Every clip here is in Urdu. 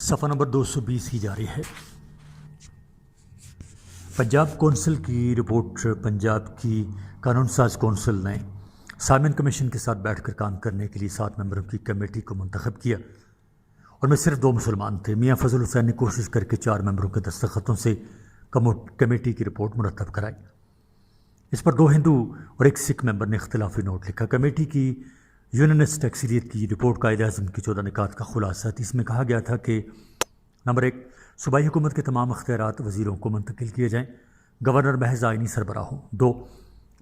صفحہ نمبر 220 کی جاری ہے۔ پنجاب کونسل کی رپورٹ۔ پنجاب کی قانون ساز کونسل نے سائمن کمیشن کے ساتھ بیٹھ کر کام کرنے کے لیے 7 ممبروں کی کمیٹی کو منتخب کیا، اور میں صرف 2 مسلمان تھے۔ میاں فضل حسین نے کوشش کر کے 4 ممبروں کے دستخطوں سے کمیٹی کی رپورٹ مرتب کرائی۔ اس پر 2 ہندو اور 1 سکھ ممبر نے اختلافی نوٹ لکھا۔ کمیٹی کی یونینسٹ اکثریت کی رپورٹ قائد اعظم کی 14 نکات کا خلاصہ تھی۔ اس میں کہا گیا تھا کہ نمبر 1، صوبائی حکومت کے تمام اختیارات وزیروں کو منتقل کیے جائیں، گورنر محض آئینی سربراہ ہو۔ 2،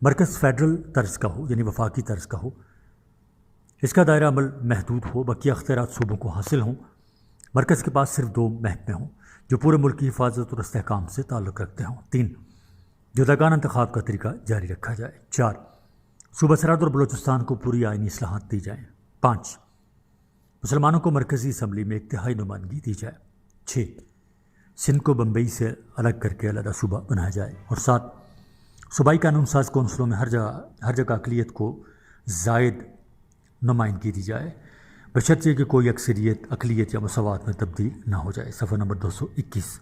مرکز فیڈرل طرز کا ہو، یعنی وفاقی طرز کا ہو، اس کا دائرہ عمل محدود ہو، بقیہ اختیارات صوبوں کو حاصل ہوں۔ مرکز کے پاس صرف 2 محکمے ہوں جو پورے ملک کی حفاظت اور استحکام سے تعلق رکھتے ہوں۔ 3، جداگانہ انتخاب کا طریقہ جاری رکھا جائے۔ 4، صوبہ سرحد اور بلوچستان کو پوری آئینی اصلاحات دی جائیں۔ 5، مسلمانوں کو مرکزی اسمبلی میں 1 تہائی نمائندگی دی جائے۔ 6، سندھ کو بمبئی سے الگ کر کے علیحدہ صوبہ بنایا جائے۔ اور 7، صوبائی قانون ساز کونسلوں میں ہر جگہ اقلیت کو زائد نمائندگی دی جائے، بشرط یہ کہ کوئی اقلیت یا مساوات میں تبدیل نہ ہو جائے۔ صفحہ نمبر 221۔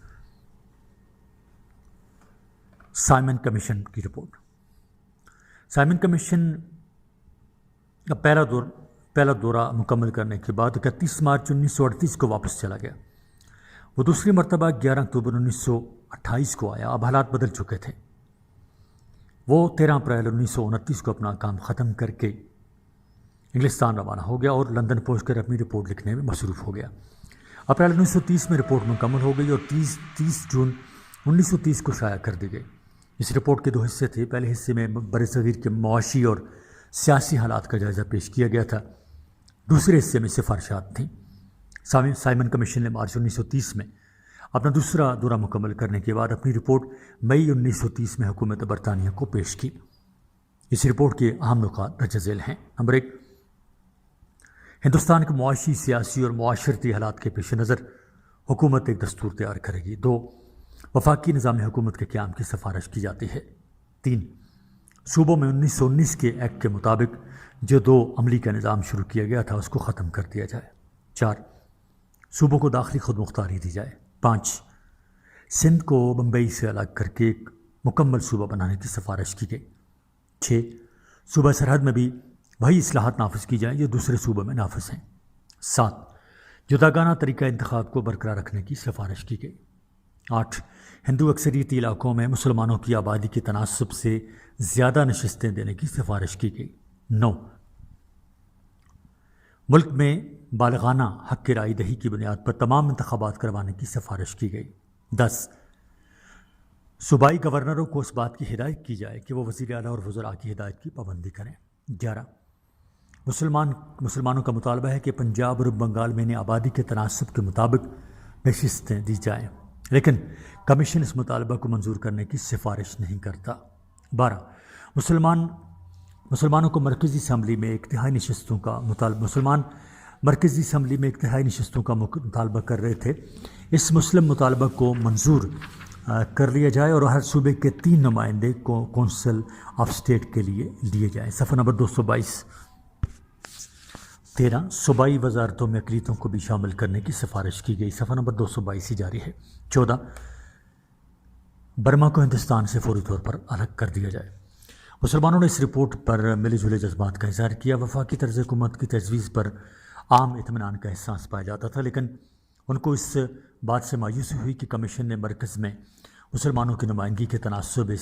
سائمن کمیشن کی رپورٹ۔ سائمن کمیشن کا پہلا دورہ مکمل کرنے کے بعد 31 مارچ 1938 کو واپس چلا گیا۔ وہ دوسری مرتبہ 11 اکتوبر 1928 کو آیا۔ اب حالات بدل چکے تھے۔ وہ 13 اپریل 1929 کو اپنا کام ختم کر کے انگلستان روانہ ہو گیا اور لندن پہنچ کر اپنی رپورٹ لکھنے میں مصروف ہو گیا۔ اپریل 1930 میں رپورٹ مکمل ہو گئی اور 30 جون 1930 کو شائع کر دی گئی۔ اس رپورٹ کے 2 حصے تھے۔ پہلے حصے میں برصغیر کے معاشی اور سیاسی حالات کا جائزہ پیش کیا گیا تھا۔ دوسرے حصے میں سفارشات تھیں۔ سائمن کمیشن نے مارچ 1930 میں اپنا دوسرا دورہ مکمل کرنے کے بعد اپنی رپورٹ مئی 1930 میں حکومت برطانیہ کو پیش کی۔ اس رپورٹ کے اہم نکات درج ذیل ہیں۔ نمبر 1، ہندوستان کے معاشی، سیاسی اور معاشرتی حالات کے پیش نظر حکومت ایک دستور تیار کرے گی۔ 2، وفاقی نظام حکومت کے قیام کی سفارش کی جاتی ہے۔ 3، صوبوں میں 1919 کے ایکٹ کے مطابق جو 2 عملی کا نظام شروع کیا گیا تھا اس کو ختم کر دیا جائے۔ 4، صوبوں کو داخلی خود مختاری دی جائے۔ 5، سندھ کو بمبئی سے الگ کر کے ایک مکمل صوبہ بنانے کی سفارش کی گئی۔ 6، صوبہ سرحد میں بھی وہی اصلاحات نافذ کی جائیں جو دوسرے صوبوں میں نافذ ہیں۔ 7، جداگانہ طریقہ انتخاب کو برقرار رکھنے کی سفارش کی گئی۔ 8، ہندو اکثریتی علاقوں میں مسلمانوں کی آبادی کے تناسب سے زیادہ نشستیں دینے کی سفارش کی گئی۔ 9، ملک میں بالغانہ حق رائے دہی کی بنیاد پر تمام انتخابات کروانے کی سفارش کی گئی۔ 10، صوبائی گورنروں کو اس بات کی ہدایت کی جائے کہ وہ وزیر اعلیٰ اور وزراء کی ہدایت کی پابندی کریں۔ 11، مسلمانوں کا مطالبہ ہے کہ پنجاب اور بنگال میں انہیں آبادی کے تناسب کے مطابق نشستیں دی جائیں، لیکن کمیشن اس مطالبہ کو منظور کرنے کی سفارش نہیں کرتا۔ 12، مسلمانوں کو مرکزی اسمبلی میں 1 تہائی نشستوں کا مطالبہ کر رہے تھے۔ اس مسلم مطالبہ کو منظور کر لیا جائے اور ہر صوبے کے 3 نمائندے کو کونسل آف اسٹیٹ کے لیے لیے جائیں۔ صفحہ نمبر 222۔ 13، صوبائی وزارتوں میں اقلیتوں کو بھی شامل کرنے کی سفارش کی گئی۔ صفحہ نمبر 222 ہی جاری ہے۔ 14، برما کو ہندوستان سے فوری طور پر الگ کر دیا جائے۔ مسلمانوں نے اس رپورٹ پر ملے جلے جذبات کا اظہار کیا۔ وفاقی طرز حکومت کی تجویز پر عام اطمینان کا احساس پایا جاتا تھا، لیکن ان کو اس بات سے مایوسی ہوئی کہ کمیشن نے مرکز میں مسلمانوں کی نمائندگی کے تناسب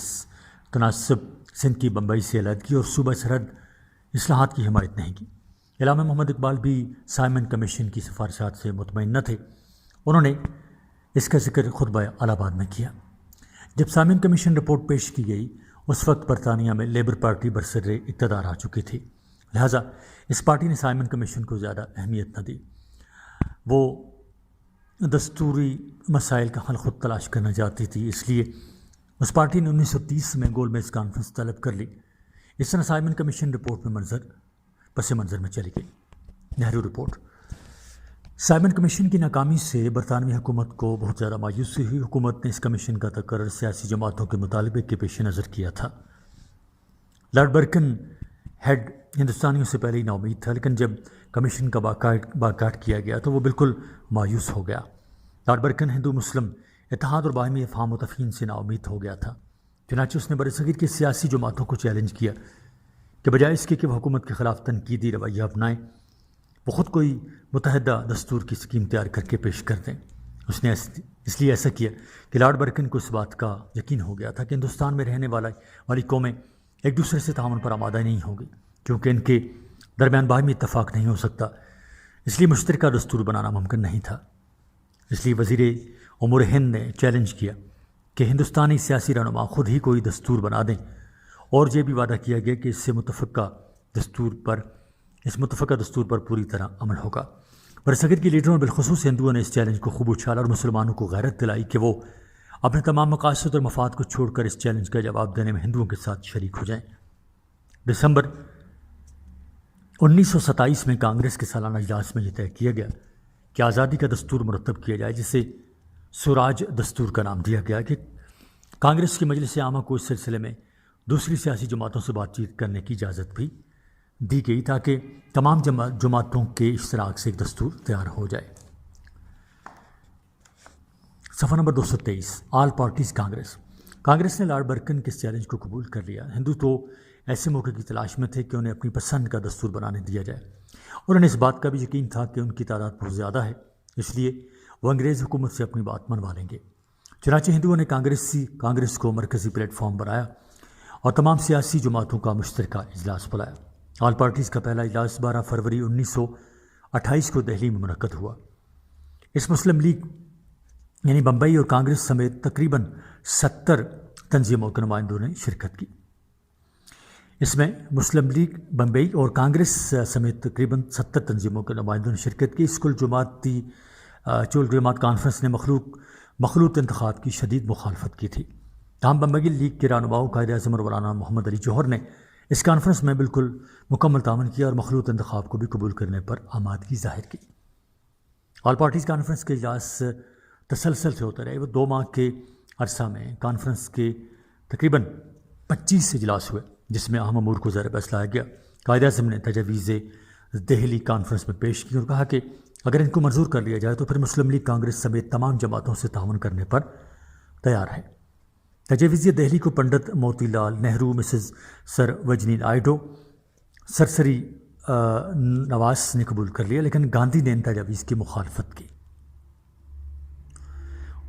سندھ کی بمبئی سے علیحدگی اور صوبہ سرحد اصلاحات کی حمایت نہیں کی۔ علامہ محمد اقبال بھی سائمن کمیشن کی سفارشات سے مطمئن نہ تھے۔ انہوں نے اس کا ذکر خطبہ الہ آباد میں کیا۔ جب سائمن کمیشن رپورٹ پیش کی گئی اس وقت برطانیہ میں لیبر پارٹی برسر اقتدار آ چکی تھی، لہٰذا اس پارٹی نے سائمن کمیشن کو زیادہ اہمیت نہ دی۔ وہ دستوری مسائل کا حل خود تلاش کرنا چاہتی تھی، اس لیے اس پارٹی نے 1930 میں گول میز کانفرنس طلب کر لی۔ اس طرح سائمن کمیشن رپورٹ میں پس منظر میں چلی گئی۔ نہرو رپورٹ۔ سائمن کمیشن کی ناکامی سے برطانوی حکومت کو بہت زیادہ مایوسی ہوئی۔ حکومت نے اس کمیشن کا تقرر سیاسی جماعتوں کے مطالبے کے پیش نظر کیا تھا۔ لارڈ برکن ہیڈ ہندوستانیوں سے پہلے ہی نا امید تھا، لیکن جب کمیشن کا باقاعد کیا گیا تو وہ بالکل مایوس ہو گیا۔ لارڈ برکن ہندو مسلم اتحاد اور باہمی افہام و تفہیم سے نا امید ہو گیا تھا، چنانچہ اس نے برصغیر کی سیاسی جماعتوں کو چیلنج کیا کہ بجائے اس کے کہ وہ حکومت کے خلاف تنقیدی رویہ اپنائیں، وہ خود کوئی متحدہ دستور کی اسکیم تیار کر کے پیش کر دیں۔ اس نے اس لیے ایسا کیا کہ لارڈ برکن کو اس بات کا یقین ہو گیا تھا کہ ہندوستان میں رہنے والی قومیں ایک دوسرے سے تعاون پر آمادہ نہیں ہوں گی، کیونکہ ان کے درمیان باہمی اتفاق نہیں ہو سکتا، اس لیے مشترکہ دستور بنانا ممکن نہیں تھا۔ اس لیے وزیر امور ہند نے چیلنج کیا کہ ہندوستانی سیاسی رہنما خود ہی کوئی دستور بنا دیں، اور یہ بھی وعدہ کیا گیا کہ اس متفقہ دستور پر پوری طرح عمل ہوگا۔ برصغیر کے لیڈروں بالخصوص ہندوؤں نے اس چیلنج کو خوب اچھالا اور مسلمانوں کو غیرت دلائی کہ وہ اپنے تمام مقاصد اور مفاد کو چھوڑ کر اس چیلنج کا جواب دینے میں ہندوؤں کے ساتھ شریک ہو جائیں۔ دسمبر 1927 میں کانگریس کے سالانہ اجلاس میں یہ طے کیا گیا کہ آزادی کا دستور مرتب کیا جائے، جسے سوراج دستور کا نام دیا گیا، کہ کانگریس کی مجلس عامہ کو اس سلسلے میں دوسری سیاسی جماعتوں سے بات چیت کرنے کی اجازت بھی دی گئی تاکہ تمام جماعتوں کے اشتراک سے ایک دستور تیار ہو جائے۔ صفحہ نمبر 223، آل پارٹیز کانگریس نے لارڈ برکن کے اس چیلنج کو قبول کر لیا۔ ہندو تو ایسے موقع کی تلاش میں تھے کہ انہیں اپنی پسند کا دستور بنانے دیا جائے، اور انہیں اس بات کا بھی یقین تھا کہ ان کی تعداد بہت زیادہ ہے، اس لیے وہ انگریز حکومت سے اپنی بات منوا لیں گے۔ چنانچہ ہندوؤں نے کانگریس کو مرکزی پلیٹ فارم بنایا اور تمام سیاسی جماعتوں کا مشترکہ اجلاس بلایا۔ آل پارٹیز کا پہلا اجلاس 12 فروری 1928 کو دہلی میں منعقد ہوا۔ اس مسلم لیگ یعنی بمبئی اور کانگریس سمیت تقریباً 70 تنظیموں کے نمائندوں نے شرکت کی۔ اس میں مسلم لیگ بمبئی اور کانگریس سمیت تقریباً 70 تنظیموں کے نمائندوں نے شرکت کی۔ کل جماعت کانفرنس نے مخلوط انتخاب کی شدید مخالفت کی تھی، تاہم بمبئی لیگ کے رہنماؤں قائد اعظم اور مولانا محمد علی جوہر نے اس کانفرنس میں بالکل مکمل تعاون کیا اور مخلوط انتخاب کو بھی قبول کرنے پر آمادگی ظاہر کی۔ آل پارٹیز کانفرنس کے اجلاس تسلسل سے ہوتے رہے۔ وہ 2 ماہ کے عرصہ میں کانفرنس کے تقریباً 25 اجلاس ہوئے، جس میں اہم امور کو زیر بحث لایا گیا۔ قائد اعظم نے تجاویز دہلی کانفرنس میں پیش کی اور کہا کہ اگر ان کو منظور کر لیا جائے تو پھر مسلم لیگ کانگریس سمیت تمام جماعتوں سے تعاون کرنے پر تیار ہے۔ تجاویز دہلی کو پنڈت موتی لال نہرو، مسز سروجنی نائیڈو، سرسری نواس نے قبول کر لیا، لیکن گاندھی نے ان تجاویز کی مخالفت کی۔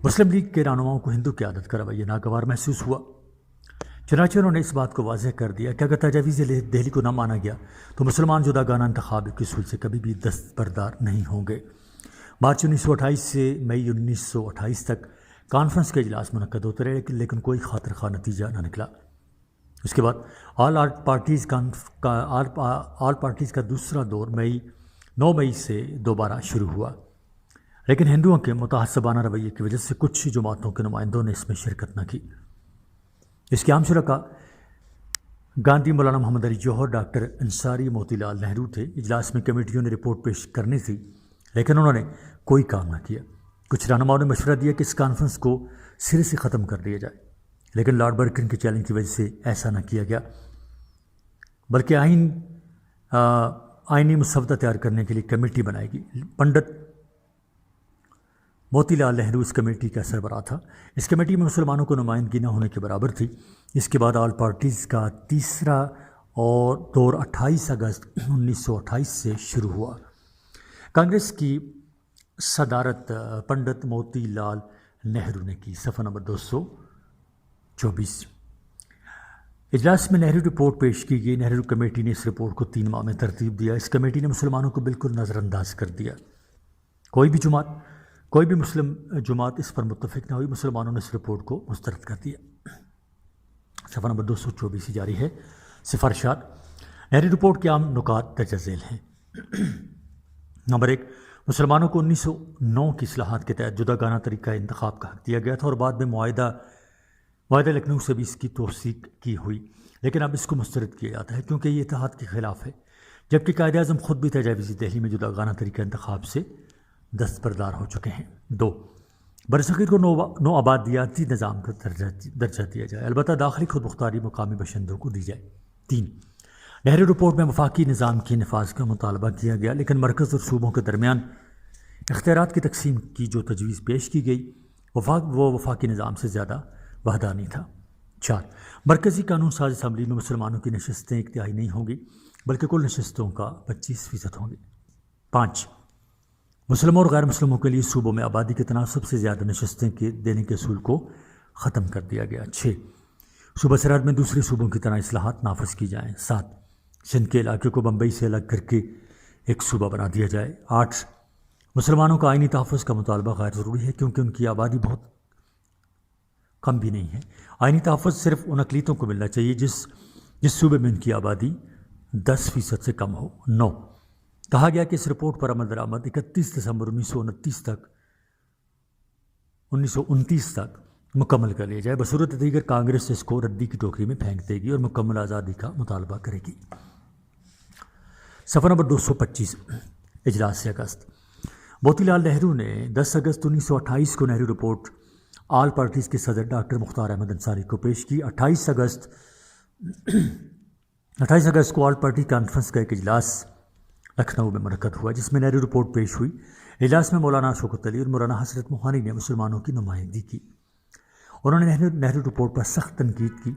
مسلم لیگ کے رہنماؤں کو ہندو قیادت کا رویہ ناگوار محسوس ہوا، چنانچہ انہوں نے اس بات کو واضح کر دیا کہ اگر تجاویز دہلی کو نہ مانا گیا تو مسلمان جداگانہ انتخاب کے اصول سے کبھی بھی دستبردار نہیں ہوں گے۔ مارچ 1928 سے مئی 1928 تک کانفرنس کے اجلاس منعقد ہوتے رہے، لیکن کوئی خاطر خواہ نتیجہ نہ نکلا۔ اس کے بعد آل پارٹیز کا دوسرا دور 9 مئی سے دوبارہ شروع ہوا، لیکن ہندوؤں کے متعصبانہ رویے کی وجہ سے کچھ جماعتوں کے نمائندوں نے اس میں شرکت نہ کی۔ اس کے عام شرکاء گاندھی، مولانا محمد علی جوہر، ڈاکٹر انصاری، موتی لال نہرو تھے۔ اجلاس میں کمیٹیوں نے رپورٹ پیش کرنی تھی، لیکن انہوں نے کوئی کام نہ کیا۔ کچھ رہنماؤں نے مشورہ دیا کہ اس کانفرنس کو سرے سے ختم کر دیا جائے، لیکن لارڈ برکن کے چیلنج کی وجہ سے ایسا نہ کیا گیا، بلکہ آئینی مسودہ تیار کرنے کے لیے کمیٹی بنائی گئی۔ پنڈت موتی لال نہرو اس کمیٹی کا سربراہ تھا۔ اس کمیٹی میں مسلمانوں کو نمائندگی نہ ہونے کے برابر تھی۔ اس کے بعد آل پارٹیز کا تیسرا اور دور 28 اگست 1928 سے شروع ہوا۔ کانگریس کی صدارت پنڈت موتی لال نہرو نے کی۔ صفحہ نمبر 224۔ اجلاس میں نہرو رپورٹ پیش کی گئی۔ نہرو کمیٹی نے اس رپورٹ کو 3 ماہ میں ترتیب دیا۔ اس کمیٹی نے مسلمانوں کو بالکل نظر انداز کر دیا۔ کوئی بھی مسلم جماعت اس پر متفق نہ ہوئی۔ مسلمانوں نے اس رپورٹ کو مسترد کر دیا۔ صفحہ نمبر 224 جاری ہے۔ سفارشات۔ نہرو رپورٹ کے عام نکات درج ذیل ہیں۔ نمبر 1، مسلمانوں کو 1909 کی اصلاحات کے تحت جداگانہ طریقہ انتخاب کا حق دیا گیا تھا اور بعد میں معاہدہ لکھنؤ سے بھی اس کی توثیق کی ہوئی، لیکن اب اس کو مسترد کیا جاتا ہے کیونکہ یہ اتحاد کے خلاف ہے، جبکہ قائد اعظم خود بھی تجاویزی دہلی میں جداگانہ طریقہ انتخاب سے دستبردار ہو چکے ہیں۔ 2، برصغیر کو نو آبادیاتی نظام کا درجہ دیا جائے، البتہ داخلی خود مختاری مقامی باشندوں کو دی جائے۔ 3، نہرو رپورٹ میں وفاقی نظام کے نفاذ کا مطالبہ کیا گیا، لیکن مرکز اور صوبوں کے درمیان اختیارات کی تقسیم کی جو تجویز پیش کی گئی وہ وفاقی نظام سے زیادہ وحدانی تھا۔ 4 مرکزی قانون ساز اسمبلی میں مسلمانوں کی نشستیں ایک تہائی نہیں ہوں گی بلکہ کل نشستوں کا 25% ہوں گی۔ 5 مسلموں اور غیر مسلموں کے لیے صوبوں میں آبادی کے تناسب سے زیادہ نشستیں دینے کے اصول کو ختم کر دیا گیا۔ 6 صوبہ سرحد میں دوسرے صوبوں کی طرح اصلاحات نافذ کی جائیں۔ 7 سندھ کے علاقے کو بمبئی سے الگ کر کے ایک صوبہ بنا دیا جائے۔ 8 مسلمانوں کا آئینی تحفظ کا مطالبہ غیر ضروری ہے کیونکہ ان کی آبادی بہت کم بھی نہیں ہے۔ آئینی تحفظ صرف ان اقلیتوں کو ملنا چاہیے جس صوبے میں ان کی آبادی 10% سے کم ہو۔ 9 کہا گیا کہ اس رپورٹ پر عمل درآمد 31 دسمبر 1929 تک مکمل کر لیا جائے، بصورت دیگر کانگریس اس کو ردی کی ٹوکری میں پھینک دے گی اور مکمل آزادی کا مطالبہ کرے گی۔ صفحہ نمبر 225 اجلاس اگست۔ موتی لال نہرو نے 10 اگست 1928 کو نہرو رپورٹ آل پارٹیز کے صدر ڈاکٹر مختار احمد انصاری کو پیش کی۔ 28 اگست کو آل پارٹی کانفرنس کا ایک اجلاس لکھنؤ میں منعقد ہوا جس میں نہرو رپورٹ پیش ہوئی۔ اجلاس میں مولانا شوکت علی اور مولانا حسرت موہانی نے مسلمانوں کی نمائندگی کی۔ انہوں نے نہرو رپورٹ پر سخت تنقید کی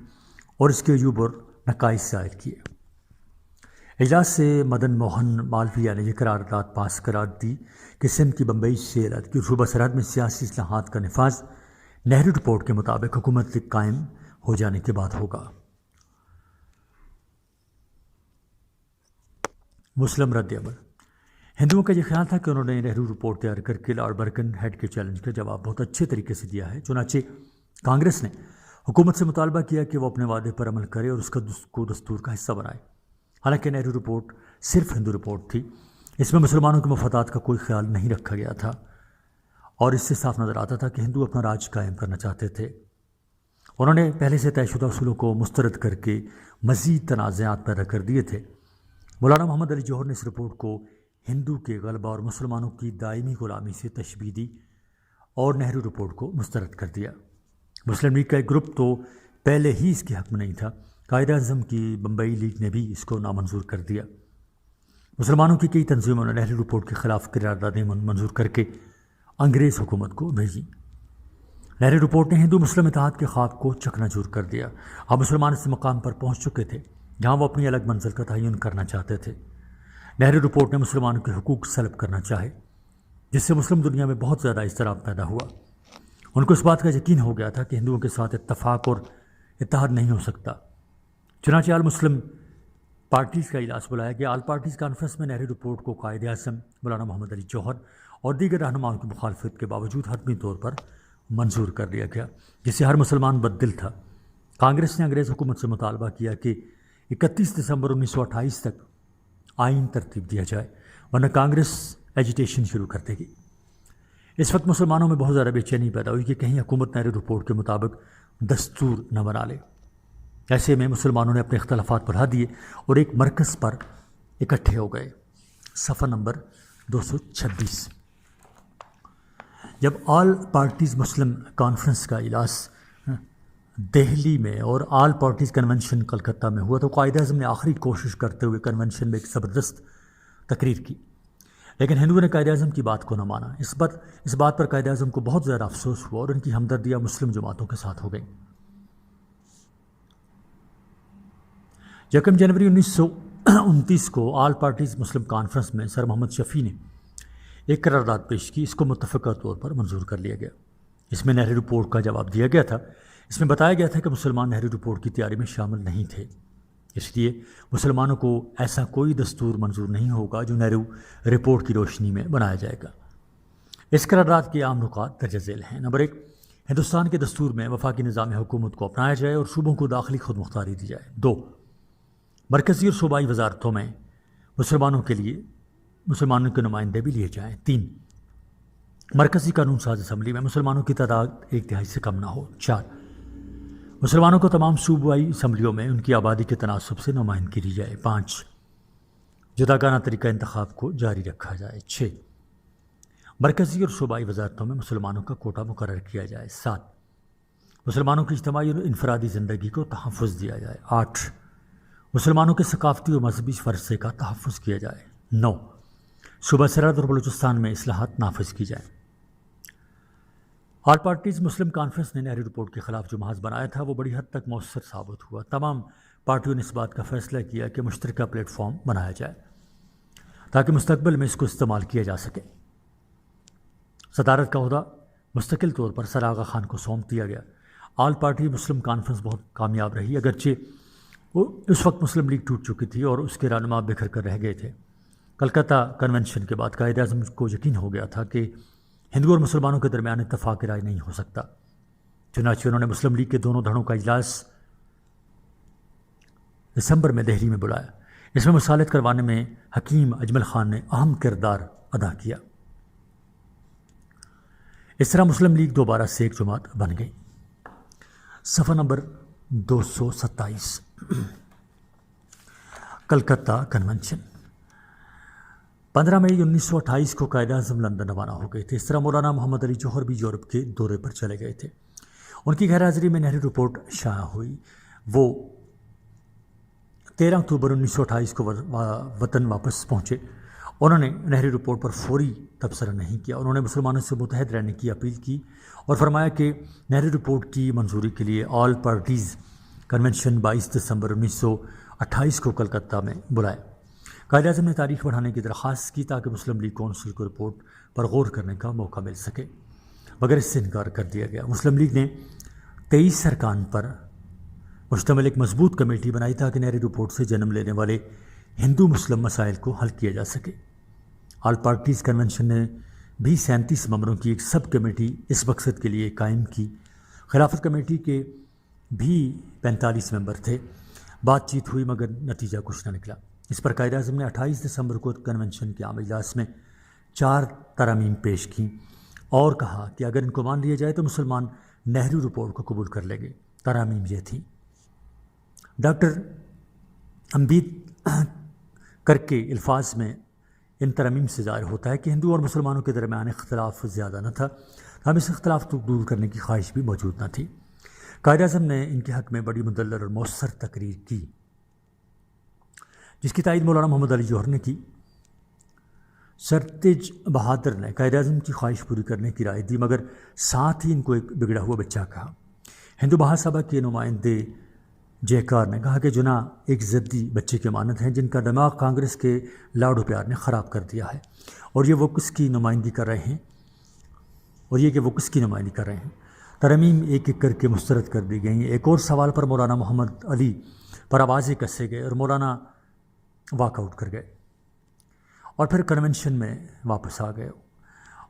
اور اس کے عیوب اور نقائص ظاہر کیے۔ اجلاس سے مدن موہن مالویہ نے یہ قرارداد پاس قرار دی کہ سندھ کی بمبئی سے علیحدگی اور صوبہ سرحد میں سیاسی اصلاحات کا نفاذ نہرو رپورٹ کے مطابق حکومت قائم ہو جانے کے بعد ہوگا۔ مسلم رد عمل۔ ہندوؤں کا یہ خیال تھا کہ انہوں نے نہرو رپورٹ تیار کر کے لارڈ برکن ہیڈ کے چیلنج کا جواب بہت اچھے طریقے سے دیا ہے، چنانچہ کانگریس نے حکومت سے مطالبہ کیا کہ وہ اپنے وعدے پر عمل کرے اور اس کو دستور کا حصہ بنائے۔ حالانکہ نہرو رپورٹ صرف ہندو رپورٹ تھی، اس میں مسلمانوں کے مفادات کا کوئی خیال نہیں رکھا گیا تھا اور اس سے صاف نظر آتا تھا کہ ہندو اپنا راج قائم کرنا چاہتے تھے۔ انہوں نے پہلے سے طے شدہ اصولوں کو مسترد کر کے مزید تنازعات پیدا کر دیے تھے۔ مولانا محمد علی جوہر نے اس رپورٹ کو ہندو کے غلبہ اور مسلمانوں کی دائمی غلامی سے تشبیہ دی اور نہرو رپورٹ کو مسترد کر دیا۔ مسلم لیگ کا ایک گروپ تو پہلے ہی اس کے حق میں نہیں تھا، قائد اعظم کی بمبئی لیگ نے بھی اس کو نامنظور کر دیا۔ مسلمانوں کی کئی تنظیموں نے نہرو رپورٹ کے خلاف قراردادیں منظور کر کے انگریز حکومت کو بھیجی۔ نہرو رپورٹ نے ہندو مسلم اتحاد کے خواب کو چکنا چور کر دیا۔ اب مسلمان اس مقام پر پہنچ چکے تھے جہاں وہ اپنی الگ منزل کا تعین کرنا چاہتے تھے۔ نہرو رپورٹ نے مسلمانوں کے حقوق سلب کرنا چاہے، جس سے مسلم دنیا میں بہت زیادہ اضطراب پیدا ہوا۔ ان کو اس بات کا یقین ہو گیا تھا کہ ہندوؤں کے ساتھ اتفاق اور اتحاد نہیں ہو سکتا۔ چنانچہ آل مسلم پارٹیز کا اجلاس بلایا گیا۔ آل پارٹیز کانفرنس میں نہرو رپورٹ کو قائد اعظم مولانا محمد علی جوہر اور دیگر رہنماؤں کی مخالفت کے باوجود حتمی طور پر منظور کر دیا گیا، جس سے ہر مسلمان بددل تھا۔ کانگریس نے انگریز حکومت سے مطالبہ کیا کہ 31 دسمبر 1928 تک آئین ترتیب دیا جائے، ورنہ کانگریس ایجیٹیشن شروع کر دے گی۔ اس وقت مسلمانوں میں بہت زیادہ بے چینی پیدا ہوئی کہ کہیں حکومت نہرو رپورٹ کے مطابق دستور نہ بنا لے۔ ایسے میں مسلمانوں نے اپنے اختلافات بڑھا دیے اور ایک مرکز پر اکٹھے ہو گئے۔ صفحہ نمبر 226۔ جب آل پارٹیز مسلم کانفرنس کا اجلاس دہلی میں اور آل پارٹیز کنونشن کلکتہ میں ہوا تو قائد اعظم نے آخری کوشش کرتے ہوئے کنونشن میں ایک زبردست تقریر کی، لیکن ہندوؤں نے قائد اعظم کی بات کو نہ مانا۔ اس بات پر قائد اعظم کو بہت زیادہ افسوس ہوا اور ان کی ہمدردیاں مسلم جماعتوں کے ساتھ ہو گئیں۔ 1 جنوری 1929 کو آل پارٹیز مسلم کانفرنس میں سر محمد شفیع نے ایک قرارداد پیش کی، اس کو متفقہ طور پر منظور کر لیا گیا۔ اس میں نہرو رپورٹ کا جواب دیا گیا تھا۔ اس میں بتایا گیا تھا کہ مسلمان نہرو رپورٹ کی تیاری میں شامل نہیں تھے، اس لیے مسلمانوں کو ایسا کوئی دستور منظور نہیں ہوگا جو نہرو رپورٹ کی روشنی میں بنایا جائے گا۔ اس قرارداد کے عام نکات درج ذیل ہیں۔ نمبر 1، ہندوستان کے دستور میں وفاقی نظام حکومت کو اپنایا جائے اور صوبوں کو داخلی خود مختاری دی جائے۔ 2، مرکزی اور صوبائی وزارتوں میں مسلمانوں کے نمائندے بھی لیے جائیں۔ 3، مرکزی قانون ساز اسمبلی میں مسلمانوں کی تعداد 1/3 سے کم نہ ہو۔ 4، مسلمانوں کو تمام صوبائی اسمبلیوں میں ان کی آبادی کے تناسب سے نمائندگی دی جائے۔ 5، جداگانہ طریقہ انتخاب کو جاری رکھا جائے۔ 6، مرکزی اور صوبائی وزارتوں میں مسلمانوں کا کوٹا مقرر کیا جائے۔ 7، مسلمانوں کی اجتماعی اور انفرادی زندگی کو تحفظ دیا جائے۔ 8، مسلمانوں کے ثقافتی اور مذہبی ورثے کا تحفظ کیا جائے۔ 9، صوبہ سرحد اور بلوچستان میں اصلاحات نافذ کی جائیں۔ آل پارٹیز مسلم کانفرنس نے نہری رپورٹ کے خلاف جو محاذ بنایا تھا وہ بڑی حد تک مؤثر ثابت ہوا۔ تمام پارٹیوں نے اس بات کا فیصلہ کیا کہ مشترکہ پلیٹ فارم بنایا جائے تاکہ مستقبل میں اس کو استعمال کیا جا سکے۔ صدارت کا عہدہ مستقل طور پر سر آغا خان کو سونپ دیا گیا۔ آل پارٹی مسلم کانفرنس بہت کامیاب رہی، اگرچہ اس وقت مسلم لیگ ٹوٹ چکی تھی اور اس کے رہنما بکھر کر رہ گئے تھے۔ کلکتہ کنونشن کے بعد قائد اعظم کو یقین ہو گیا تھا کہ ہندو اور مسلمانوں کے درمیان اتفاق رائے نہیں ہو سکتا، چنانچہ انہوں نے مسلم لیگ کے دونوں دھڑوں کا اجلاس دسمبر میں دہلی میں بلایا۔ اس میں مصالحت کروانے میں حکیم اجمل خان نے اہم کردار ادا کیا۔ اس طرح مسلم لیگ دوبارہ سے ایک جماعت بن گئی۔ صفحہ نمبر 227 کلکتہ کنونشن 15 مئی 1928 کو قائد اعظم لندن روانہ ہو گئے تھے۔ اس طرح مولانا محمد علی جوہر بھی یورپ کے دورے پر چلے گئے تھے۔ ان کی غیر حاضری میں نہری رپورٹ شائع ہوئی۔ وہ 13 اکتوبر 1928 کو وطن واپس پہنچے۔ انہوں نے نہری رپورٹ پر فوری تبصرہ نہیں کیا۔ انہوں نے مسلمانوں سے متحد رہنے کی اپیل کی اور فرمایا کہ نہری رپورٹ کی منظوری کے لیے آل پارٹیز کنونشن 22 دسمبر 1928 کو کلکتہ میں بلائے۔ قائد اعظم نے تاریخ بڑھانے کی درخواست کی تاکہ مسلم لیگ کونسل کو رپورٹ پر غور کرنے کا موقع مل سکے، مگر اس سے انکار کر دیا گیا۔ مسلم لیگ نے 23 ارکان پر مشتمل ایک مضبوط کمیٹی بنائی تاکہ نہری رپورٹ سے جنم لینے والے ہندو مسلم مسائل کو حل کیا جا سکے۔ آل پارٹیز کنونشن نے بھی 37 ممبروں کی ایک سب کمیٹی اس مقصد کے لیے قائم کی۔ خلافت کمیٹی کے بھی 45 ممبر تھے۔ بات چیت ہوئی مگر نتیجہ کچھ نہ نکلا۔ اس پر قائد اعظم نے 28 دسمبر کو کنونشن کے عام اجلاس میں 4 ترامیم پیش کیں اور کہا کہ اگر ان کو مان لیا جائے تو مسلمان نہرو رپورٹ کو قبول کر لیں گے۔ ترامیم یہ تھی: ڈاکٹر امبید کر کے الفاظ میں ان ترامیم سے ظاہر ہوتا ہے کہ ہندو اور مسلمانوں کے درمیان اختلاف زیادہ نہ تھا، ہم اس اختلاف کو دور کرنے کی خواہش بھی موجود نہ تھی۔ قائد اعظم نے ان کے حق میں بڑی مدلل اور مؤثر تقریر کی جس کی تائید مولانا محمد علی جوہر نے کی۔ سر تیج بہادر نے قائد اعظم کی خواہش پوری کرنے کی رائے دی مگر ساتھ ہی ان کو ایک بگڑا ہوا بچہ کہا۔ ہندو مہاسبھا کے نمائندے جے کار نے کہا کہ جناح ایک ضدی بچے کے مانند ہیں جن کا دماغ کانگریس کے لاڈو پیار نے خراب کر دیا ہے اور یہ وہ کس کی نمائندگی کر رہے ہیں۔ ترمیم ایک ایک کر کے مسترد کر دی گئیں۔ ایک اور سوال پر مولانا محمد علی پر آوازیں کسے گئے اور مولانا واک آؤٹ کر گئے اور پھر کنونشن میں واپس آ گئے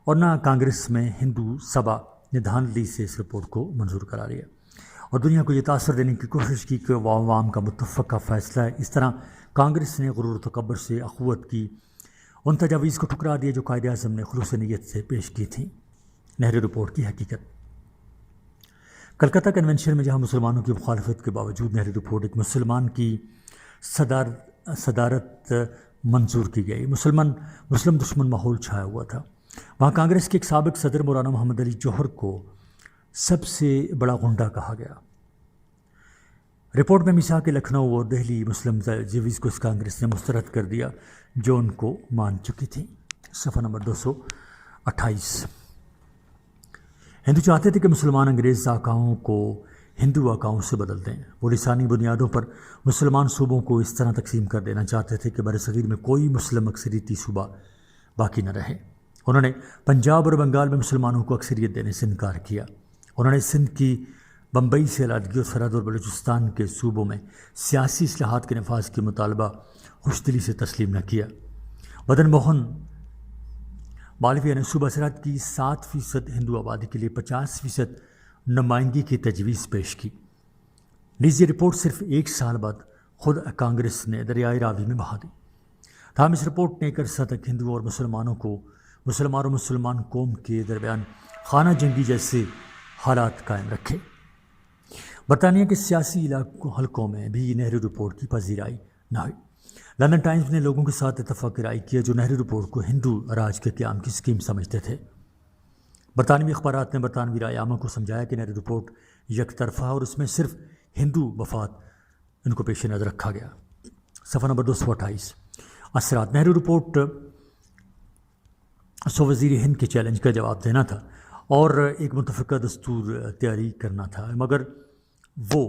اور نہ کانگریس میں ہندو سبھا نے دھاندلی سے اس رپورٹ کو منظور کرا لیا اور دنیا کو یہ تاثر دینے کی کوشش کی کہ وہ عوام کا متفقہ فیصلہ ہے۔ اس طرح کانگریس نے غرور و تکبر سے اخوت کی ان تجاویز کو ٹھکرا دیا جو قائد اعظم نے خلوص نیت سے پیش کی تھیں۔ نہری رپورٹ کی حقیقت: کلکتہ کنونشن میں جہاں مسلمانوں کی مخالفت کے باوجود نہری رپورٹ ایک مسلمان کی صدارت منظور کی گئی، مسلم دشمن ماحول چھایا ہوا تھا۔ وہاں کانگریس کے ایک سابق صدر مولانا محمد علی جوہر کو سب سے بڑا غنڈہ کہا گیا۔ رپورٹ میں میثاق لکھنؤ اور دہلی مسلم تجویز کو اس کانگریس نے مسترد کر دیا جو ان کو مان چکی تھی۔ صفحہ نمبر 228 ہندو چاہتے تھے کہ مسلمان انگریز آقاؤں کو ہندو آقاؤں سے بدل دیں۔ وہ لسانی بنیادوں پر مسلمان صوبوں کو اس طرح تقسیم کر دینا چاہتے تھے کہ برصغیر میں کوئی مسلم اکثریتی صوبہ باقی نہ رہے۔ انہوں نے پنجاب اور بنگال میں مسلمانوں کو اکثریت دینے سے انکار کیا۔ انہوں نے سندھ کی بمبئی سے علیحدگی اور سرحد اور بلوچستان کے صوبوں میں سیاسی اصلاحات کے نفاذ کی مطالبہ خوش دلی سے تسلیم نہ کیا۔ مدن موہن مالویہ نے صوبہ سرحد کی 7% ہندو آبادی کے لیے 50% نمائندگی کی تجویز پیش کی۔ نیز یہ رپورٹ صرف 1 سال بعد خود کانگریس نے دریائے راوی میں بہا دی۔ تاہم اس رپورٹ نے ایک عرصہ تک ہندو اور مسلمان قوم کے درمیان خانہ جنگی جیسے حالات قائم رکھے۔ برطانیہ کے سیاسی حلقوں میں بھی نہرو رپورٹ کی پذیرائی نہ ہوئی۔ لندن ٹائمز نے لوگوں کے ساتھ اتفاق رائے کیا جو نہرو رپورٹ کو ہندو راج کے قیام کی اسکیم سمجھتے تھے۔ برطانوی اخبارات نے برطانوی رائے عامہ کو سمجھایا کہ نہرو رپورٹ یک طرفہ اور اس میں صرف ہندو مفاد ان کو پیش نظر رکھا گیا۔ صفحہ نمبر 228 اثرات: نہرو رپورٹ سو وزیر ہند کے چیلنج کا جواب دینا تھا اور ایک متفقہ دستور تیاری کرنا تھا، مگر وہ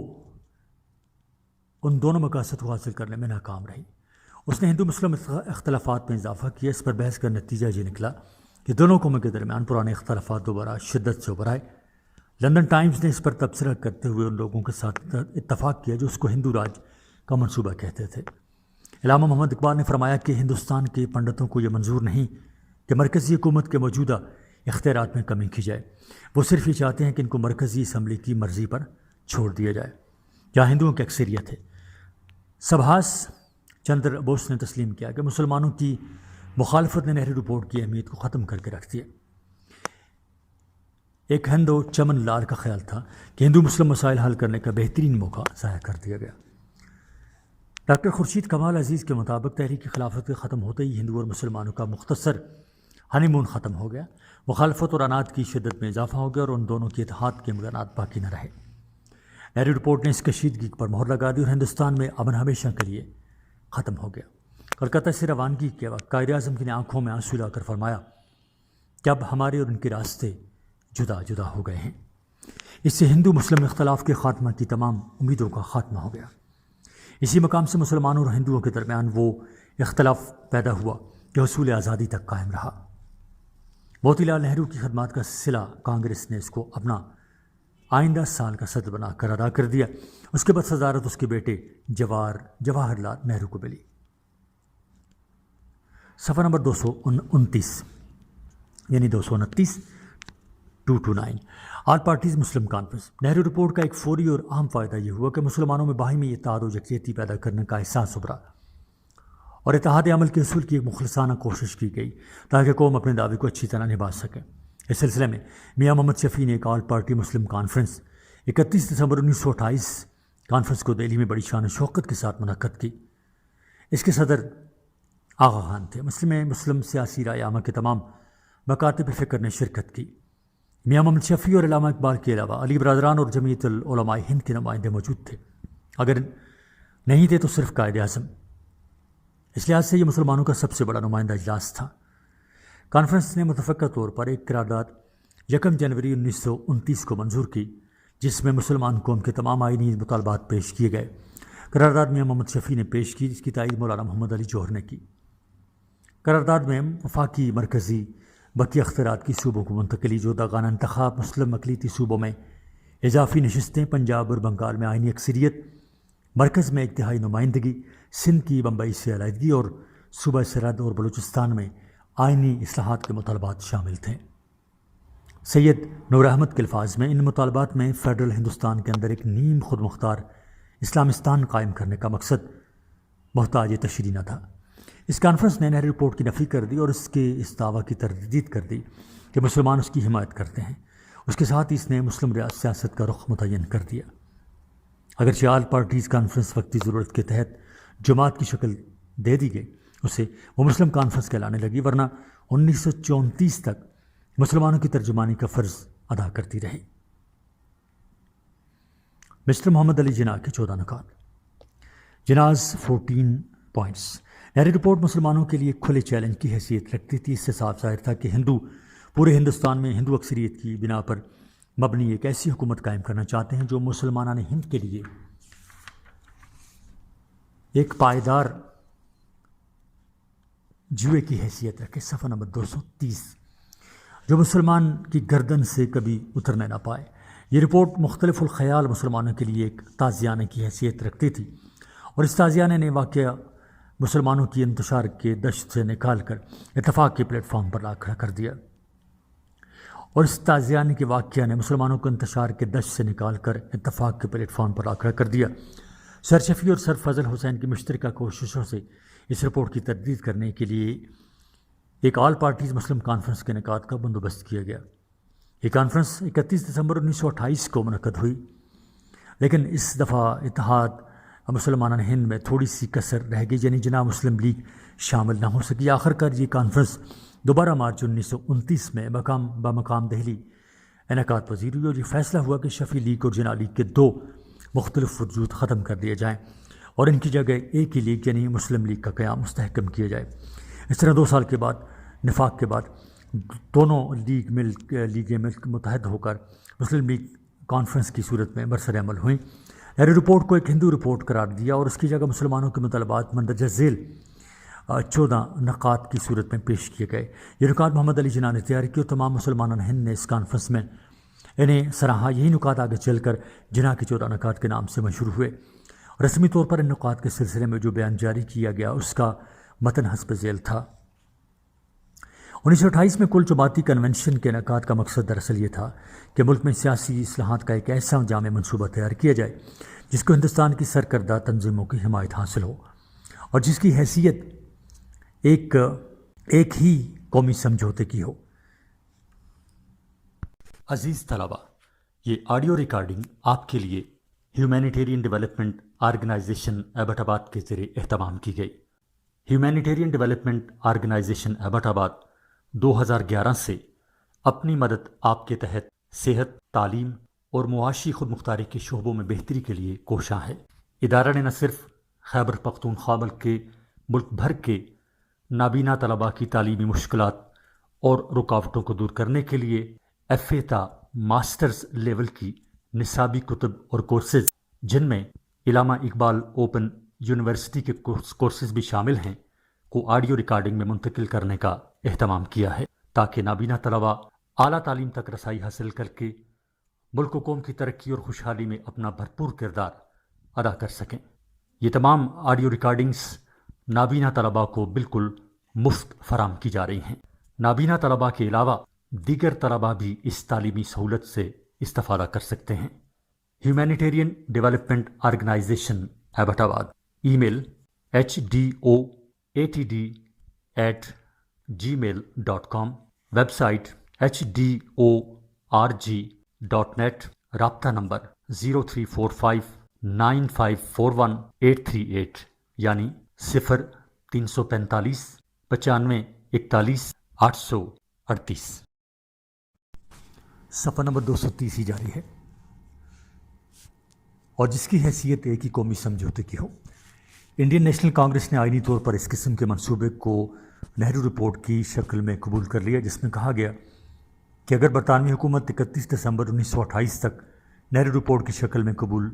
ان دونوں مقاصد کو حاصل کرنے میں ناکام رہی۔ اس نے ہندو مسلم اختلافات میں اضافہ کیا۔ اس پر بحث کا نتیجہ یہ نکلا کہ دونوں قوموں کے درمیان پرانے اختلافات دوبارہ شدت سے ابھر آئے۔ لندن ٹائمز نے اس پر تبصرہ کرتے ہوئے ان لوگوں کے ساتھ اتفاق کیا جو اس کو ہندو راج کا منصوبہ کہتے تھے۔ علامہ محمد اقبال نے فرمایا کہ ہندوستان کے پنڈتوں کو یہ منظور نہیں کہ مرکزی حکومت کے موجودہ اختیارات میں کمی کی جائے، وہ صرف یہ چاہتے ہیں کہ ان کو مرکزی اسمبلی کی مرضی پر چھوڑ دیا جائے جہاں ہندوؤں کی اکثریت ہے۔ سبھاس چندر بوس نے تسلیم کیا کہ مسلمانوں کی مخالفت نے نہرو رپورٹ کی اہمیت کو ختم کر کے رکھ دیا۔ ایک ہندو چمن لال کا خیال تھا کہ ہندو مسلم مسائل حل کرنے کا بہترین موقع ضائع کر دیا گیا۔ ڈاکٹر خورشید کمال عزیز کے مطابق تحریک خلافت کے ختم ہوتے ہی ہندو اور مسلمانوں کا مختصر ہنی مون ختم ہو گیا، مخالفت اور عناد کی شدت میں اضافہ ہو گیا اور ان دونوں کے اتحاد کے امکانات باقی نہ رہے۔ نہرو رپورٹ نے اس کشیدگی پر مہر لگا دی اور ہندوستان میں امن ہمیشہ کے لیے ختم ہو گیا۔ کلکتہ سے روانگی کے وقت قائد اعظم کی آنکھوں میں آنسو لا کر فرمایا کہ اب ہمارے اور ان کے راستے جدا جدا ہو گئے ہیں۔ اس سے ہندو مسلم اختلاف کے خاتمہ کی تمام امیدوں کا خاتمہ ہو گیا۔ اسی مقام سے مسلمانوں اور ہندوؤں کے درمیان وہ اختلاف پیدا ہوا کہ حصول آزادی تک قائم رہا۔ موتی لال نہرو کی خدمات کا صلہ کانگریس نے اس کو اپنا آئندہ سال کا صدر بنا کر ادا کر دیا۔ اس کے بعد صدارت اس کے بیٹے جواہر لال نہرو کو ملی۔ صفحہ نمبر 229 یعنی 229 229 آل پارٹیز مسلم کانفرنس۔ نہرو رپورٹ کا ایک فوری اور اہم فائدہ یہ ہوا کہ مسلمانوں میں باہمی اتحاد و یکجہتی پیدا کرنے کا احساس ابھرا اور اتحاد عمل کے حصول کی ایک مخلصانہ کوشش کی گئی تاکہ قوم اپنے دعوے کو اچھی طرح نبھا سکے۔ اس سلسلے میں میاں محمد شفیع نے ایک آل پارٹی مسلم کانفرنس 31 دسمبر 1928 کانفرنس کو دہلی میں بڑی شان و شوکت کے ساتھ منعقد کی۔ اس کے صدر آغا خان تھے۔ مسلم سیاسی رائے کے تمام مکاتب فکر نے شرکت کی۔ میاں محمد شفیع اور علامہ اقبال کے علاوہ علی برادران اور جمعیت العلماء ہند کے نمائندے موجود تھے، اگر نہیں تھے تو صرف قائد اعظم۔ اس لحاظ سے یہ مسلمانوں کا سب سے بڑا نمائندہ اجلاس تھا۔ کانفرنس نے متفقہ طور پر ایک قرارداد 1 جنوری 1929 کو منظور کی جس میں مسلمان قوم کے تمام آئینی مطالبات پیش کیے گئے۔ قرارداد میاں محمد شفیع نے پیش کی جس کی تائید مولانا محمد علی جوہر نے کی۔ قرارداد میں وفاقی مرکزی بقیہ اختیارات کی صوبوں کو منتقلی، جوداغانہ انتخاب، مسلم اقلیتی صوبوں میں اضافی نشستیں، پنجاب اور بنگال میں آئینی اکثریت، مرکز میں ایک تہائی نمائندگی، سندھ کی بمبئی سے علیحدگی اور صوبہ سرحد اور بلوچستان میں آئینی اصلاحات کے مطالبات شامل تھے۔ سید نور احمد کے الفاظ میں ان مطالبات میں فیڈرل ہندوستان کے اندر ایک نیم خود مختار اسلامستان قائم کرنے کا مقصد محتاج تشریح نہ تھا۔ اس کانفرنس نے نہرو رپورٹ کی نفی کر دی اور اس کے اس دعویٰ کی تردید کر دی کہ مسلمان اس کی حمایت کرتے ہیں۔ اس کے ساتھ ہی اس نے مسلم سیاست کا رخ متعین کر دیا۔ اگرچہ آل پارٹیز کانفرنس وقتی ضرورت کے تحت جماعت کی شکل دے دی گئی، اسے وہ مسلم کانفرنس کہلانے لگی، ورنہ 1934 تک مسلمانوں کی ترجمانی کا فرض ادا کرتی رہی۔ مسٹر محمد علی جناح کے 14 نکات۔ جناز 14 پوائنٹس۔ نہرو رپورٹ مسلمانوں کے لیے کھلے چیلنج کی حیثیت رکھتی تھی۔ اس سے صاف ظاہر تھا کہ ہندو پورے ہندوستان میں ہندو اکثریت کی بنا پر مبنی ایک ایسی حکومت قائم کرنا چاہتے ہیں جو مسلمانان ہند کے لیے ایک پائیدار جوئے کی حیثیت رکھے۔ صفحہ نمبر 230 جو مسلمان کی گردن سے کبھی اترنے نہ پائے۔ یہ رپورٹ مختلف الخیال مسلمانوں کے لیے ایک تازیانے کی حیثیت رکھتی تھی اور اس تازیانے نے واقعہ مسلمانوں کی انتشار کے دشت سے نکال کر اتفاق کے پلیٹ فارم پر لا کھڑا کر دیا۔ اور اس تازیانے کے واقعہ نے مسلمانوں کو انتشار کے دشت سے نکال کر اتفاق کے پلیٹ فارم پر لا کھڑا کر دیا۔ سر شفیع اور سر فضل حسین کی مشترکہ کوششوں سے اس رپورٹ کی تردید کرنے کے لیے ایک آل پارٹیز مسلم کانفرنس کے انعقاد کا بندوبست کیا گیا۔ یہ کانفرنس 31 دسمبر 1928 کو منعقد ہوئی، لیکن اس دفعہ اتحاد مسلمانان ہند میں تھوڑی سی کسر رہ گئی، یعنی جناح مسلم لیگ شامل نہ ہو سکی۔ آخر کار یہ کانفرنس دوبارہ مارچ 1929 میں بمقام دہلی انعقاد پذیر ہوئی اور یہ فیصلہ ہوا کہ شفیع لیگ اور جناح لیگ کے 2 مختلف وجود ختم کر دیے جائیں اور ان کی جگہ ایک ہی لیگ یعنی مسلم لیگ کا قیام مستحکم کیا جائے۔ اس طرح 2 سال کے بعد نفاق کے بعد دونوں لیگیں مل متحد ہو کر مسلم لیگ کانفرنس کی صورت میں برسر عمل ہوئیں۔ نہرو رپورٹ کو ایک ہندو رپورٹ قرار دیا اور اس کی جگہ مسلمانوں کے مطالبات مندرجہ ذیل 14 نکات کی صورت میں پیش کیے گئے۔ یہ نکات محمد علی جناح نے تیار کی اور تمام مسلمانان ہند نے اس کانفرنس میں انہیں سراہا۔ یہی نکات آگے چل کر جناح کے 14 نکات کے نام سے مشہور ہوئے۔ رسمی طور پر ان نکات کے سلسلے میں جو بیان جاری کیا گیا اس کا متن حسب ذیل تھا۔ 1928 میں کل جماعتی کنونشن کے انعقاد کا مقصد دراصل یہ تھا کہ ملک میں سیاسی اصلاحات کا ایک ایسا جامع منصوبہ تیار کیا جائے جس کو ہندوستان کی سرکردہ تنظیموں کی حمایت حاصل ہو اور جس کی حیثیت ایک ہی قومی سمجھوتے کی ہو۔ عزیز طلبہ، یہ آڈیو ریکارڈنگ آپ کے لیے ہیومینیٹیرین ڈیولپمنٹ آرگنائزیشن ایبٹ آباد کے ذریعے اہتمام کی گئی۔ ہیومینیٹیرین ڈیولپمنٹ آرگنائزیشن ایبٹ آباد 2011 سے اپنی مدد آپ کے تحت صحت، تعلیم اور معاشی خود مختاری کے شعبوں میں بہتری کے لیے کوشاں ہے۔ ادارہ نے نہ صرف خیبر پختونخوا بلکہ ملک بھر کے نابینا طلباء کی تعلیمی مشکلات اور رکاوٹوں کو دور کرنے کے لیے FA تا ماسٹرز لیول کی نصابی کتب اور کورسز، جن میں علامہ اقبال اوپن یونیورسٹی کے کورسز بھی شامل ہیں، کو آڈیو ریکارڈنگ میں منتقل کرنے کا اہتمام کیا ہے تاکہ نابینا طلباء اعلیٰ تعلیم تک رسائی حاصل کر کے ملک و قوم کی ترقی اور خوشحالی میں اپنا بھرپور کردار ادا کر سکیں۔ یہ تمام آڈیو ریکارڈنگز نابینا طلباء کو بالکل مفت فراہم کی جا رہی ہیں۔ نابینا طلباء کے علاوہ دیگر طلباء بھی اس تعلیمی سہولت سے استفادہ کر سکتے ہیں۔ ہیومینیٹیرین ڈیولپمنٹ آرگنائزیشن ایبٹ آباد، ای میل HDOATD@gmail.com، ویب سائٹ HDORG.net، رابطہ نمبر 03459541 یعنی 0345 95 41 838۔ صفحہ نمبر 230 ہی جاری ہے اور جس کی حیثیت ایک ہی قومی سمجھوتے کی ہو۔ انڈین نیشنل کانگریس نے آئینی طور پر اس قسم کے منصوبے کو نہرو رپورٹ کی شکل میں قبول کر لیا، جس میں کہا گیا کہ اگر برطانوی حکومت 31 دسمبر 1928 تک نہرو رپورٹ کی شکل میں قبول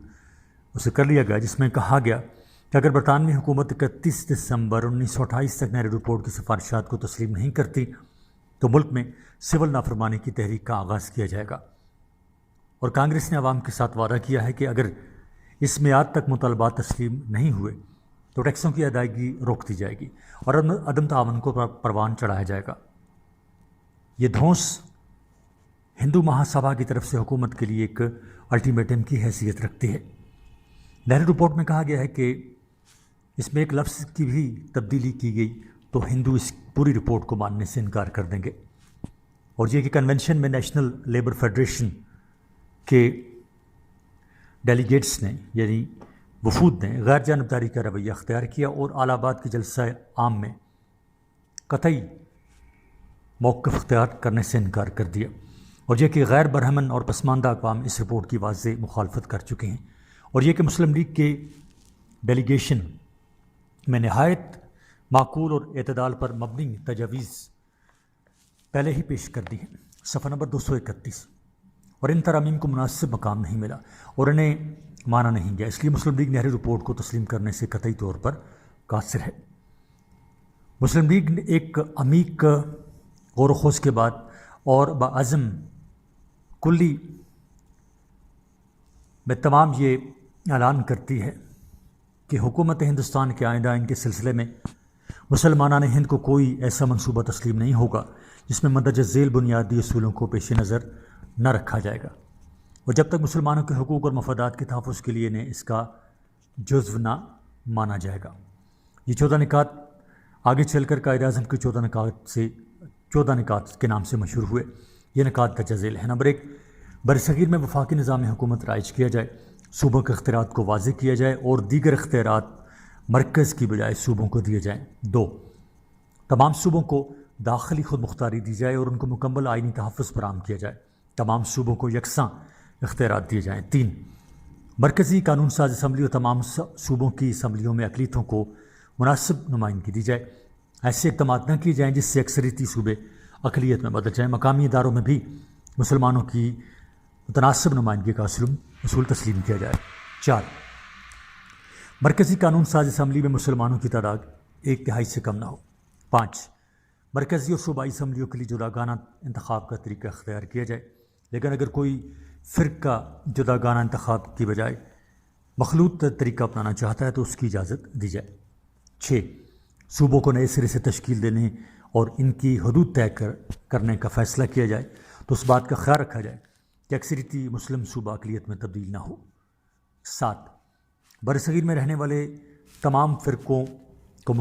اسے کر لیا گیا، جس میں کہا گیا کہ اگر برطانوی حکومت 31 دسمبر 1928 تک نہرو رپورٹ کی سفارشات کو تسلیم نہیں کرتی تو ملک میں سول نافرمانی کی تحریک کا آغاز کیا جائے گا، اور کانگریس نے عوام کے ساتھ وعدہ کیا ہے کہ اگر اس میعاد تک مطالبات تسلیم نہیں ہوئے تو ٹیکسوں کی ادائیگی روک دی جائے گی اور عدم تعاون کو پروان چڑھایا جائے گا۔ یہ دھونس ہندو مہاسبھا کی طرف سے حکومت کے لیے ایک الٹیمیٹم کی حیثیت رکھتی ہے۔ نہرو رپورٹ میں کہا گیا ہے کہ اس میں ایک لفظ کی بھی تبدیلی کی گئی تو ہندو اس پوری رپورٹ کو ماننے سے انکار کر دیں گے، اور یہ کہ کنونشن میں نیشنل لیبر فیڈریشن کے ڈیلیگیٹس نے یعنی وفود نے غیر جانبداری کا رویہ اختیار کیا اور الہ آباد کے جلسہ عام میں قطعی موقف اختیار کرنے سے انکار کر دیا، اور یہ کہ غیر برہمن اور پسماندہ اقوام اس رپورٹ کی واضح مخالفت کر چکے ہیں، اور یہ کہ مسلم لیگ کے ڈیلیگیشن میں نہایت معقول اور اعتدال پر مبنی تجاویز پہلے ہی پیش کر دی ہیں۔ صفحہ نمبر 231، اور ان ترامیم کو مناسب مقام نہیں ملا اور انہیں مانا نہیں گیا، اس لیے مسلم لیگ نہرو رپورٹ کو تسلیم کرنے سے قطعی طور پر قاصر ہے۔ مسلم لیگ نے ایک عمیق غور و خوض کے بعد اور بعزم کلی میں تمام یہ اعلان کرتی ہے کہ حکومت ہندوستان کے آئندہ ان کے سلسلے میں مسلمانان ہند کو کوئی ایسا منصوبہ تسلیم نہیں ہوگا جس میں مندرجہ ذیل بنیادی اصولوں کو پیش نظر نہ رکھا جائے گا، اور جب تک مسلمانوں کے حقوق اور مفادات کے تحفظ کے لیے انہیں اس کا جزو نہ مانا جائے گا۔ یہ 14 نکات آگے چل کر قائد اعظم کے 14 نکات کے نام سے مشہور ہوئے۔ یہ نکات درج ذیل ہے۔ نمبر 1، برصغیر میں وفاقی نظام حکومت رائج کیا جائے، صوبوں کے اختیارات کو واضح کیا جائے اور دیگر اختیارات مرکز کی بجائے صوبوں کو دیے جائیں۔ 2، تمام صوبوں کو داخلی خود مختاری دی جائے اور ان کو مکمل آئینی تحفظ فراہم کیا جائے، تمام صوبوں کو یکساں اختیارات دیے جائیں۔ 3، مرکزی قانون ساز اسمبلی اور تمام صوبوں کی اسمبلیوں میں اقلیتوں کو مناسب نمائندگی دی جائے، ایسے اقدامات نہ کیے جائیں جس سے اکثریتی صوبے اقلیت میں بدل جائیں۔ مقامی اداروں میں بھی مسلمانوں کی متناسب نمائندگی کا اصول تسلیم کیا جائے۔ 4، مرکزی قانون ساز اسمبلی میں مسلمانوں کی تعداد 1/3 سے کم نہ ہو۔ 5، مرکزی اور صوبائی اسمبلیوں کے لیے جداگانہ انتخاب کا طریقہ اختیار کیا جائے، لیکن اگر کوئی فرقہ جداگانہ انتخاب کی بجائے مخلوط طریقہ اپنانا چاہتا ہے تو اس کی اجازت دی جائے۔ 6، صوبوں کو نئے سرے سے تشکیل دینے اور ان کی حدود طے کرنے کا فیصلہ کیا جائے تو اس بات کا خیال رکھا جائے کہ اکثریتی مسلم صوبہ اقلیت میں تبدیل نہ ہو۔ 7، برصغیر میں رہنے والے تمام فرقوں کو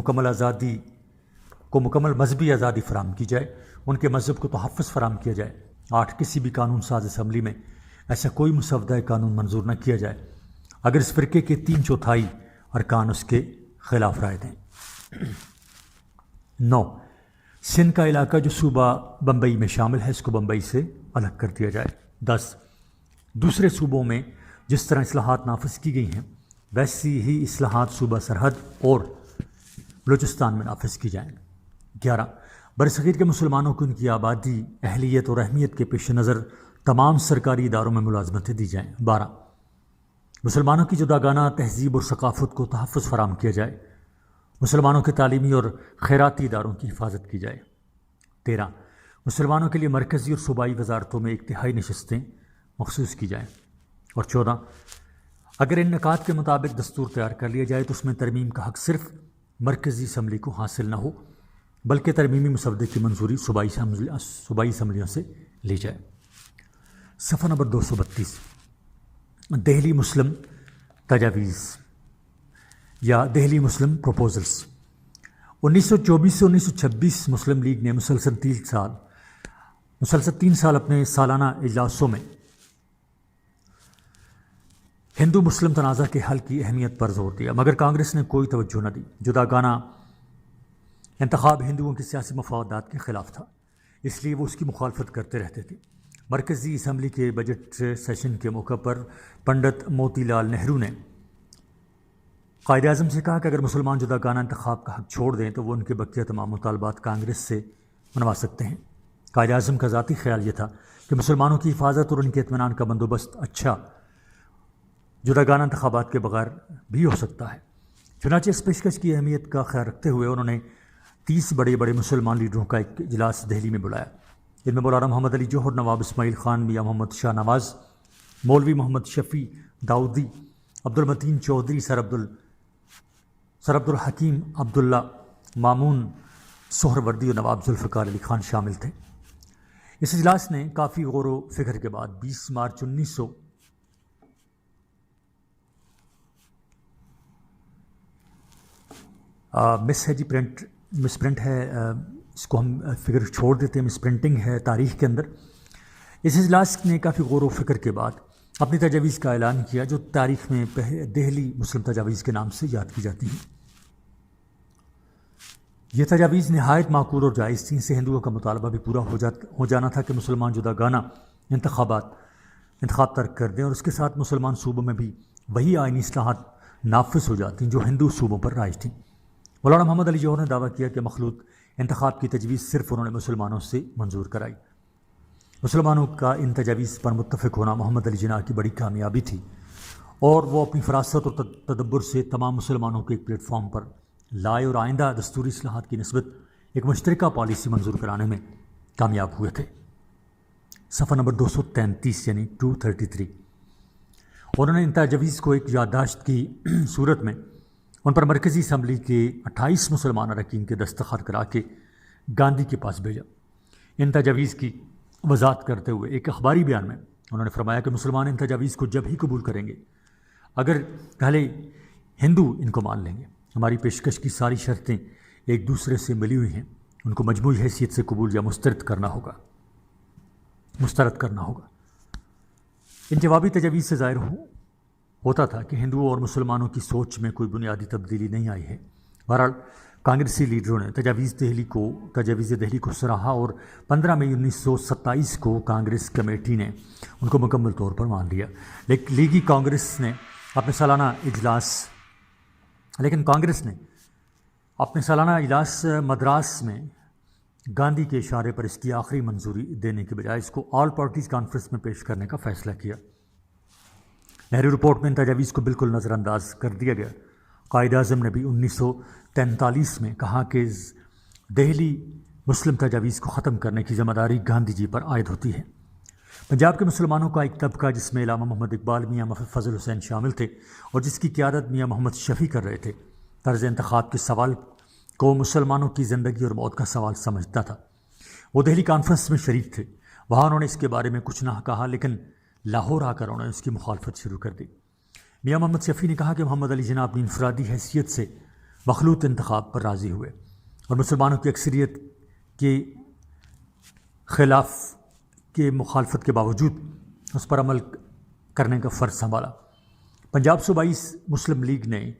مکمل مذہبی آزادی فراہم کی جائے، ان کے مذہب کو تحفظ فراہم کیا جائے۔ 8، کسی بھی قانون ساز اسمبلی میں ایسا کوئی مسودہ قانون منظور نہ کیا جائے اگر اس فرقے کے 3/4 ارکان اس کے خلاف رائے دیں۔ 9، سندھ کا علاقہ جو صوبہ بمبئی میں شامل ہے اس کو بمبئی سے الگ کر دیا جائے۔ 10، دوسرے صوبوں میں جس طرح اصلاحات نافذ کی گئی ہیں ویسی ہی اصلاحات صوبہ سرحد اور بلوچستان میں نافذ کی جائیں۔ 11، برصغیر کے مسلمانوں کو ان کی آبادی، اہلیت اور اہمیت کے پیش نظر تمام سرکاری اداروں میں ملازمتیں دی جائیں۔ 12، مسلمانوں کی جداگانہ تہذیب اور ثقافت کو تحفظ فراہم کیا جائے، مسلمانوں کے تعلیمی اور خیراتی اداروں کی حفاظت کی جائے۔ 13، مسلمانوں کے لیے مرکزی اور صوبائی وزارتوں میں 1/3 نشستیں مخصوص کی جائیں۔ اور 14، اگر ان نکات کے مطابق دستور تیار کر لیا جائے تو اس میں ترمیم کا حق صرف مرکزی اسمبلی کو حاصل نہ ہو بلکہ ترمیمی مسودے کی منظوری صوبائی اسمبلیوں سے لی جائے۔ صفحہ نمبر 232، دہلی مسلم تجاویز یا دہلی مسلم پروپوزلز۔ 1924 سے 1926 مسلم لیگ نے مسلسل 3 سال اپنے سالانہ اجلاسوں میں ہندو مسلم تنازع کے حل کی اہمیت پر زور دیا، مگر کانگریس نے کوئی توجہ نہ دی۔ جداگانہ انتخاب ہندوؤں کے سیاسی مفادات کے خلاف تھا، اس لیے وہ اس کی مخالفت کرتے رہتے تھے۔ مرکزی اسمبلی کے بجٹ سیشن کے موقع پر پنڈت موتی لال نہرو نے قائد اعظم سے کہا کہ اگر مسلمان جداگانہ انتخاب کا حق چھوڑ دیں تو وہ ان کے بقیہ تمام مطالبات کانگریس سے منوا سکتے ہیں۔ قائد اعظم کا ذاتی خیال یہ تھا کہ مسلمانوں کی حفاظت اور ان کے اطمینان کا بندوبست اچھا جداگانہ انتخابات کے بغیر بھی ہو سکتا ہے۔ چنانچہ اس پیشکش کی اہمیت کا خیال رکھتے ہوئے انہوں نے 30 بڑے مسلمان لیڈروں کا ایک اجلاس دہلی میں بلایا۔ ان میں مولانا محمد علی جوہر، نواب اسماعیل خان، میاں محمد شاہ نواز، مولوی محمد شفیع داؤدی، عبدالمتین چودھری، سر عبدالحکیم عبداللہ، مامون سہروردی اور نواب ذوالفقار علی خان شامل تھے۔ اس اجلاس نے کافی غور و فکر کے بعد 20 مارچ 1900 مس پرنٹ ہے، اس کو ہم فگر چھوڑ دیتے ہیں، مس پرنٹنگ ہے تاریخ کے اندر۔ اس اجلاس نے کافی غور و فکر کے بعد اپنی تجاویز کا اعلان کیا جو تاریخ میں دہلی مسلم تجاویز کے نام سے یاد کی جاتی ہیں۔ یہ تجاویز نہایت معقول اور جائز تھیں، اس سے ہندوؤں کا مطالبہ بھی پورا ہو جانا تھا کہ مسلمان جداگانہ انتخاب ترک کر دیں اور اس کے ساتھ مسلمان صوبوں میں بھی وہی آئینی اصلاحات نافذ ہو جاتی جو ہندو صوبوں پر رائج تھیں۔ مولانا محمد علی جوہر نے دعویٰ کیا کہ مخلوط انتخاب کی تجویز صرف انہوں نے مسلمانوں سے منظور کرائی۔ مسلمانوں کا ان تجاویز پر متفق ہونا محمد علی جناح کی بڑی کامیابی تھی اور وہ اپنی فراست اور تدبر سے تمام مسلمانوں کو ایک پلیٹ فارم پر لائے اور آئندہ دستوری اصلاحات کی نسبت ایک مشترکہ پالیسی منظور کرانے میں کامیاب ہوئے تھے۔ صفحہ نمبر 233 یعنی 233۔ انہوں نے ان تجاویز کو ایک یادداشت کی صورت میں ان پر مرکزی اسمبلی کے 28 مسلمان اراکین کے دستخط کرا کے گاندھی کے پاس بھیجا۔ ان تجاویز کی وضاحت کرتے ہوئے ایک اخباری بیان میں انہوں نے فرمایا کہ مسلمان ان تجاویز کو جب ہی قبول کریں گے اگر پہلے ہندو ان کو مان لیں گے۔ ہماری پیشکش کی ساری شرطیں ایک دوسرے سے ملی ہوئی ہیں، ان کو مجموعی حیثیت سے قبول یا مسترد کرنا ہوگا۔ ان جوابی تجاویز سے ظاہر ہوتا تھا کہ ہندوؤں اور مسلمانوں کی سوچ میں کوئی بنیادی تبدیلی نہیں آئی ہے۔ بہرحال کانگریسی لیڈروں نے تجاویز دہلی کو سراہا اور 15 مئی 1927 کو کانگریس کمیٹی نے ان کو مکمل طور پر مان لیا۔ لیکن کانگریس نے اپنے سالانہ اجلاس مدراس میں گاندھی کے اشارے پر اس کی آخری منظوری دینے کے بجائے اس کو آل پارٹیز کانفرنس میں پیش کرنے کا فیصلہ کیا۔ نہرو رپورٹ میں ان تجاویز کو بالکل نظر انداز کر دیا گیا۔ قائد اعظم نے بھی 1943 میں کہا کہ دہلی مسلم تجاویز کو ختم کرنے کی ذمہ داری گاندھی جی پر عائد ہوتی ہے۔ پنجاب کے مسلمانوں کا ایک طبقہ جس میں علامہ محمد اقبال، میاں فضل حسین شامل تھے اور جس کی قیادت میاں محمد شفیع کر رہے تھے، طرز انتخاب کے سوال کو مسلمانوں کی زندگی اور موت کا سوال سمجھتا تھا۔ وہ دہلی کانفرنس میں شریک تھے۔ وہاں انہوں نے اس کے بارے میں کچھ نہ کہا، لیکن لاہور آ کر انہوں نے اس کی مخالفت شروع کر دی۔ میاں محمد شفیع نے کہا کہ محمد علی جناح اپنی انفرادی حیثیت سے مخلوط انتخاب پر راضی ہوئے اور مسلمانوں کی اکثریت کے خلاف کے مخالفت کے باوجود اس پر عمل کرنے کا فرض سنبھالا۔ پنجاب صوبائی مسلم لیگ نے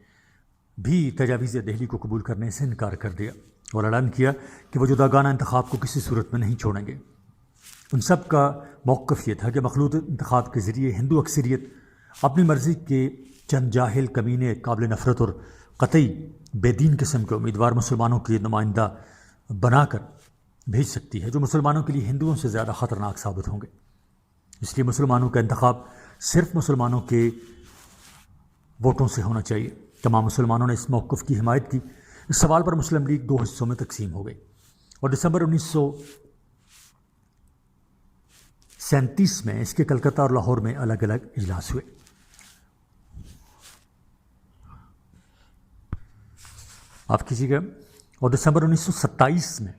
بھی تجاویز دہلی کو قبول کرنے سے انکار کر دیا اور اعلان کیا کہ وہ جداگانہ انتخاب کو کسی صورت میں نہیں چھوڑیں گے۔ ان سب کا موقف یہ تھا کہ مخلوط انتخاب کے ذریعے ہندو اکثریت اپنی مرضی کے چند جاہل، کمینے، قابل نفرت اور قطعی بے دین قسم کے امیدوار مسلمانوں کے نمائندہ بنا کر بھیج سکتی ہے، جو مسلمانوں کے لیے ہندوؤں سے زیادہ خطرناک ثابت ہوں گے۔ اس لیے مسلمانوں کا انتخاب صرف مسلمانوں کے ووٹوں سے ہونا چاہیے۔ تمام مسلمانوں نے اس موقف کی حمایت کی۔ اس سوال پر مسلم لیگ 2 حصوں میں تقسیم ہو گئی اور دسمبر 1937 میں اس کے کلکتہ اور لاہور میں الگ الگ اجلاس ہوئے۔ معاف کیجیے گا، اور دسمبر 1927 میں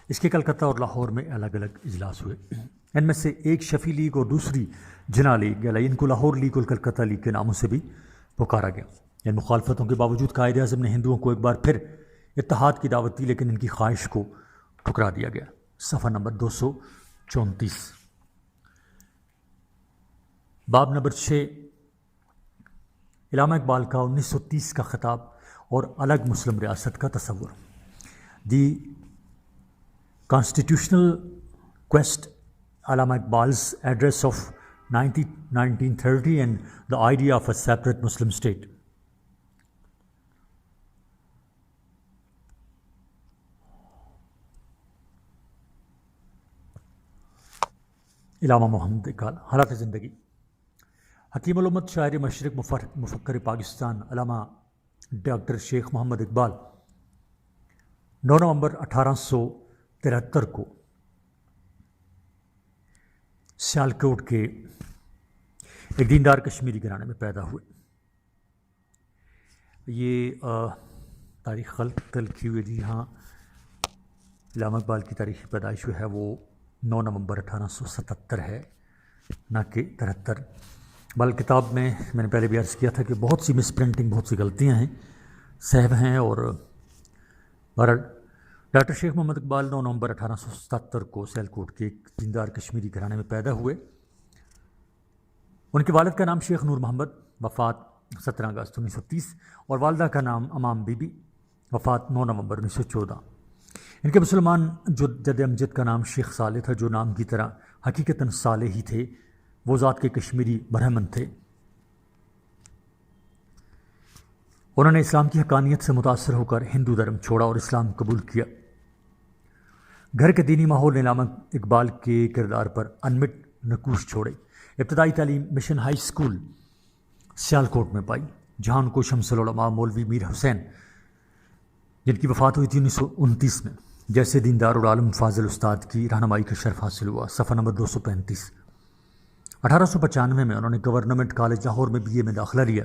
اس کے کلکتہ اور لاہور میں الگ الگ اجلاس ہوئے۔ ان میں سے ایک شفیع لیگ اور دوسری جناح لیگ، ان کو لاہور لیگ اور کلکتہ لیگ کے ناموں سے بھی پکارا گیا۔ ان مخالفتوں کے باوجود قائد اعظم نے ہندوؤں کو ایک بار پھر اتحاد کی دعوت دی، لیکن ان کی خواہش کو ٹھکرا دیا گیا۔ صفحہ نمبر 234، باب نمبر 6، علامہ اقبال کا 1930 کا خطاب اور الگ مسلم ریاست کا تصور۔ دی constitutional quest, Allama اقبال's address of 1930 and the idea of a separate Muslim state۔ علامہ محمد اقبال، حالات زندگی۔ حکیم الامت، شاعر مشرق، مفکر پاکستان، علامہ ڈاکٹر شیخ محمد اقبال 9 نومبر 1873 کو سیالکوٹ کے ایک دیندار کشمیری گھرانے میں پیدا ہوئے۔ یہ تاریخ غلط لکھی ہوئی جی ہاں، علامہ اقبال کی تاریخ پیدائش جو ہے وہ 9 نومبر 1877 ہے، نہ کہ 73۔ بل کتاب میں نے پہلے بھی عرض کیا تھا کہ بہت سی مس پرنٹنگ، بہت سی غلطیاں ہیں، سہو ہیں، اور ڈاکٹر شیخ محمد اقبال 9 نومبر 1877 کو سیالکوٹ کے ایک دیندار کشمیری گھرانے میں پیدا ہوئے۔ ان کے والد کا نام شیخ نور محمد، وفات 17 اگست 1930، اور والدہ کا نام امام بی بی، وفات 9 نومبر 1914۔ ان کے مسلمان جو جد امجد کا نام شیخ صالح تھا، جو نام کی طرح حقیقتاً صالح ہی تھے، وہ ذات کے کشمیری برہمن تھے۔ انہوں نے اسلام کی حقانیت سے متاثر ہو کر ہندو دھرم چھوڑا اور اسلام قبول کیا۔ گھر کے دینی ماحول نے علامہ اقبال کے کردار پر انمٹ نقوش چھوڑے۔ ابتدائی تعلیم مشن ہائی اسکول سیالکوٹ میں پائی، جہاں ان کو شمس العلماء مولوی میر حسین، جن کی وفات ہوئی تھی 1929 میں، جیسے دیندار اور عالم فاضل استاد کی رہنمائی کا شرف حاصل ہوا۔ صفحہ نمبر 235۔ 1895 میں انہوں نے گورنمنٹ کالج لاہور میں BA میں داخلہ لیا،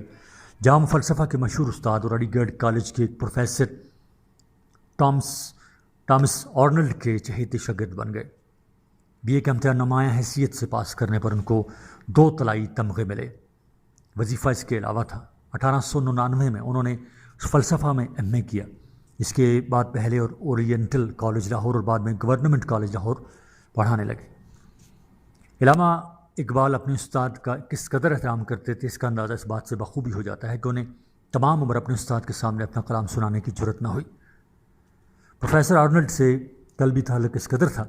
جہاں وہ فلسفہ کے مشہور استاد اور علی گڑھ کالج کے ایک پروفیسر ٹامس آرنلڈ کے چہیتے شاگرد بن گئے۔ BA کا امتحان نمایاں حیثیت سے پاس کرنے پر ان کو 2 طلائی تمغے ملے۔ وظیفہ اس کے علاوہ تھا۔ 1899 میں انہوں نے فلسفہ میں MA کیا۔ اس کے بعد پہلے اور اورینٹل کالج لاہور اور بعد میں گورنمنٹ کالج لاہور پڑھانے لگے۔ علامہ اقبال اپنے استاد کا کس قدر احترام کرتے تھے، اس کا اندازہ اس بات سے بخوبی ہو جاتا ہے کہ انہیں تمام عمر اپنے استاد کے سامنے اپنا کلام سنانے کی جرت نہ ہوئی۔ پروفیسر آرنلڈ سے قلبی تعلق اس قدر تھا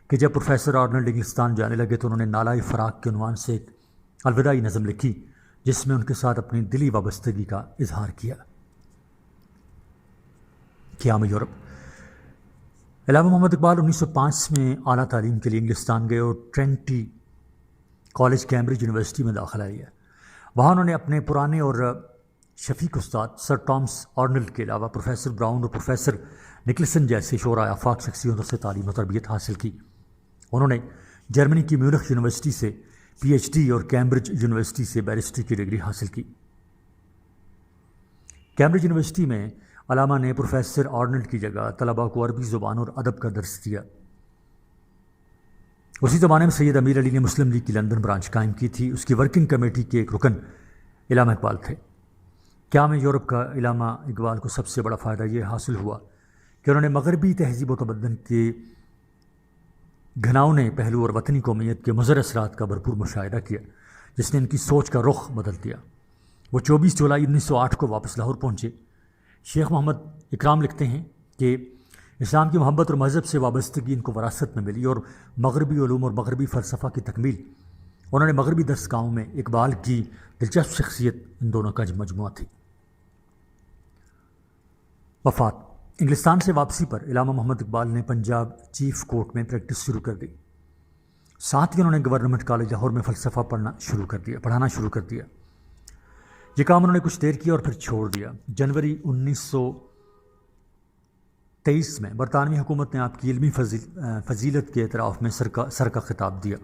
کہ جب پروفیسر آرنلڈ انگلستان جانے لگے تو انہوں نے نالائے فراق کے عنوان سے ایک الوداعی نظم لکھی، جس میں ان کے ساتھ اپنی دلی وابستگی کا اظہار کیا۔ قیام یورپ۔ علامہ محمد اقبال 1905 میں اعلیٰ تعلیم کے لیے انگلستان گئے اور ٹرینٹی کالج کیمبرج یونیورسٹی میں داخلہ لیا۔ وہاں انہوں نے اپنے پرانے اور شفیق استاد سر ٹامس آرنلڈ کے علاوہ پروفیسر براؤن اور پروفیسر نکلسن جیسے شعراء آفاق شخصیتوں سے تعلیم و تربیت حاصل کی۔ انہوں نے جرمنی کی میونخ یونیورسٹی سے پی ایچ ڈی اور کیمبرج یونیورسٹی سے بیرسٹری کی ڈگری حاصل کی۔ کیمبرج یونیورسٹی میں علامہ نے پروفیسر آرنلڈ کی جگہ طلباء کو عربی زبان اور ادب کا درس دیا۔ اسی زمانے میں سید امیر علی نے مسلم لیگ کی لندن برانچ قائم کی تھی۔ اس کی ورکنگ کمیٹی کے ایک رکن علامہ اقبال تھے۔ کیا میں یورپ کا علامہ اقبال کو سب سے بڑا فائدہ یہ حاصل ہوا کہ انہوں نے مغربی تہذیب و تمدن کے گھناؤنے پہلو اور وطنی قومیت کے مضر اثرات کا بھرپور مشاہدہ کیا، جس نے ان کی سوچ کا رخ بدل دیا۔ وہ 24 جولائی 1908 کو واپس لاہور پہنچے۔ شیخ محمد اکرام لکھتے ہیں کہ اسلام کی محبت اور مذہب سے وابستگی ان کو وراثت میں ملی، اور مغربی علوم اور مغربی فلسفہ کی تکمیل انہوں نے مغربی درس گاہوں میں اقبال کی دلچسپ شخصیت ان دونوں کا مجموعہ تھی۔ وفات۔ انگلستان سے واپسی پر علامہ محمد اقبال نے پنجاب چیف کورٹ میں پریکٹس شروع کر دی۔ ساتھ ہی انہوں نے گورنمنٹ کالج لاہور میں فلسفہ پڑھانا شروع کر دیا۔ یہ کام انہوں نے کچھ دیر کیا اور پھر چھوڑ دیا۔ جنوری 1923 میں برطانوی حکومت نے آپ کی علمی فضیلت کے اعتراف میں سر کا خطاب دیا۔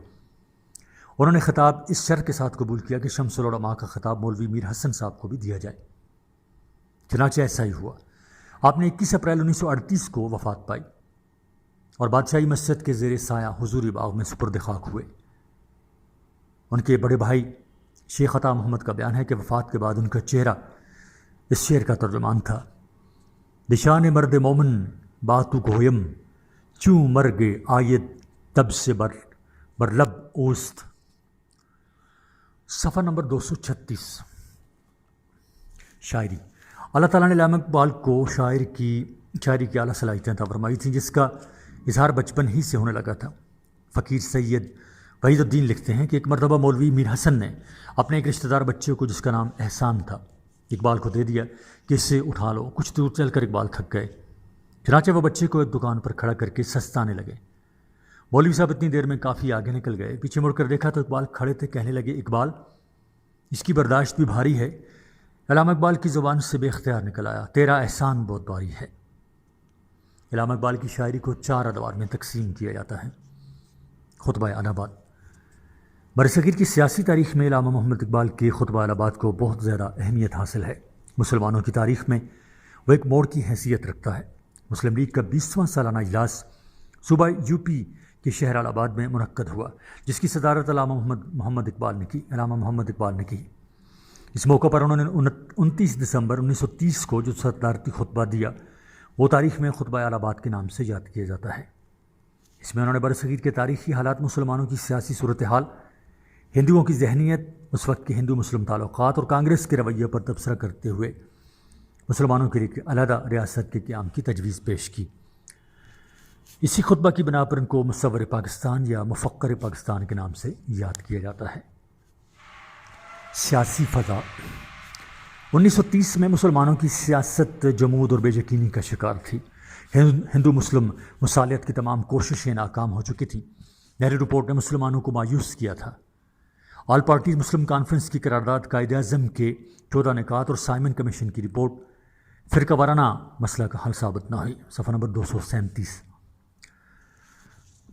انہوں نے خطاب اس شرط کے ساتھ قبول کیا کہ شمس العلماء کا خطاب مولوی میر حسن صاحب کو بھی دیا جائے۔ چنانچہ ایسا ہی ہوا۔ آپ نے 21 اپریل 1938 کو وفات پائی اور بادشاہی مسجد کے زیر سایہ حضوری باغ میں سپرد خاک ہوئے۔ ان کے بڑے بھائی شیخ عطا محمد کا بیان ہے کہ وفات کے بعد ان کا چہرہ اس شعر کا ترجمان تھا: نشان مرد مومن باتو گویم چوں مرگ آید تب سے بر لب اوست۔ صفحہ نمبر 236۔ شاعری۔ اللہ تعالیٰ نے علامہ اقبال کو شاعری کی اعلیٰ صلاحیتیں عطا فرمائی تھیں، جس کا اظہار بچپن ہی سے ہونے لگا تھا۔ فقیر سید وحید الدین لکھتے ہیں کہ ایک مرتبہ مولوی میر حسن نے اپنے ایک رشتہ دار بچے کو، جس کا نام احسان تھا، اقبال کو دے دیا کہ اسے اٹھا لو۔ کچھ دور چل کر اقبال تھک گئے، چنانچہ وہ بچے کو ایک دکان پر کھڑا کر کے سستانے لگے۔ مولوی صاحب اتنی دیر میں کافی آگے نکل گئے، پیچھے مڑ کر دیکھا تو اقبال کھڑے تھے۔ کہنے لگے، اقبال، اس کی برداشت بھی بھاری ہے۔ علامہ اقبال کی زبان سے بے اختیار نکل آیا، تیرا احسان بہت بھاری ہے۔ علامہ اقبال کی شاعری کو 4 ادوار میں تقسیم کیا جاتا ہے۔ خطبہ الہ آباد۔ برصغیر کی سیاسی تاریخ میں علامہ محمد اقبال کے خطبہ الہ آباد کو بہت زیادہ اہمیت حاصل ہے۔ مسلمانوں کی تاریخ میں وہ ایک موڑ کی حیثیت رکھتا ہے۔ مسلم لیگ کا 20واں سالانہ اجلاس صوبہ یو پی کے شہر الہ آباد میں منعقد ہوا، جس کی صدارت علامہ محمد اقبال نے کی۔ اس موقع پر انہوں نے 29 دسمبر 1930 کو جو صدارتی خطبہ دیا، وہ تاریخ میں خطبہ الہ آباد کے نام سے یاد کیا جاتا ہے۔ اس میں انہوں نے برصغیر کے تاریخی حالات، مسلمانوں کی سیاسی صورتحال، ہندوؤں کی ذہنیت، اس وقت کے ہندو مسلم تعلقات اور کانگریس کے رویے پر تبصرہ کرتے ہوئے مسلمانوں کے لیے علیحدہ ریاست کے قیام کی تجویز پیش کی۔ اسی خطبہ کی بنا پر ان کو مصور پاکستان یا مفکر پاکستان کے نام سے یاد کیا جاتا ہے۔ سیاسی فضا۔ 1930 میں مسلمانوں کی سیاست جمود اور بے یقینی کا شکار تھی۔ ہندو مسلم مصالحت کی تمام کوششیں ناکام ہو چکی تھیں۔ نہرو رپورٹ نے مسلمانوں کو مایوس کیا تھا۔ آل پارٹیز مسلم کانفرنس کی قرارداد، قائد اعظم کے 14 نکات اور سائمن کمیشن کی رپورٹ فرقہ وارانہ مسئلہ کا حل ثابت نہ ہوئی۔ صفحہ نمبر 237۔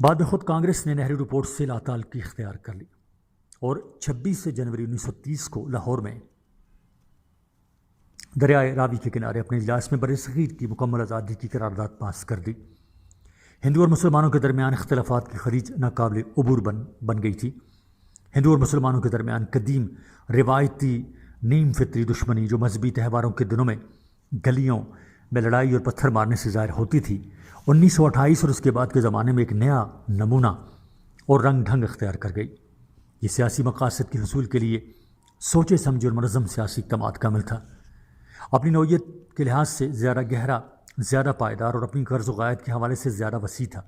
بعد میں خود کانگریس نے نہرو رپورٹ سے لا تعلقی اختیار کر لی اور 26 جنوری 1930 کو لاہور میں دریائے راوی کے کنارے اپنے اجلاس میں برصغیر کی مکمل آزادی کی قرارداد پاس کر دی۔ ہندو اور مسلمانوں کے درمیان اختلافات کی خلیج ناقابل عبور بن گئی تھی۔ ہندو اور مسلمانوں کے درمیان قدیم روایتی نیم فطری دشمنی، جو مذہبی تہواروں کے دنوں میں گلیوں میں لڑائی اور پتھر مارنے سے ظاہر ہوتی تھی، 1928 اور اس کے بعد کے زمانے میں ایک نیا نمونہ اور رنگ ڈھنگ اختیار کر گئی۔ یہ سیاسی مقاصد کے حصول کے لیے سوچے سمجھے اور منظم سیاسی اقدامات کا عمل تھا۔ اپنی نوعیت کے لحاظ سے زیادہ گہرا، زیادہ پائیدار اور اپنی غرض و غایت کے حوالے سے زیادہ وسیع تھا۔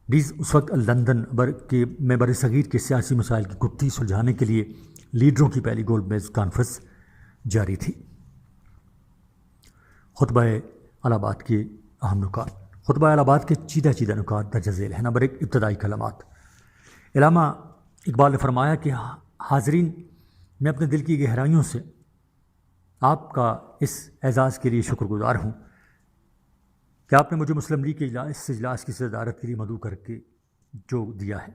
نیز اس وقت لندن میں برصغیر کے سیاسی مسائل کی گپتی سلجھانے کے لیے لیڈروں کی پہلی گول میز کانفرنس جاری تھی۔ خطبہ الہ آباد کے اہم نکات۔ خطبہ الہ آباد کے چیدہ نکات درج ذیل ہیں۔ نمبر 1، ابتدائی کلمات۔ علامہ اقبال نے فرمایا کہ حاضرین، میں اپنے دل کی گہرائیوں سے آپ کا اس اعزاز کے لیے شکر گزار ہوں کہ آپ نے مجھے مسلم لیگ کے اجلاس کی صدارت کے لیے مدعو کر کے جو دیا ہے،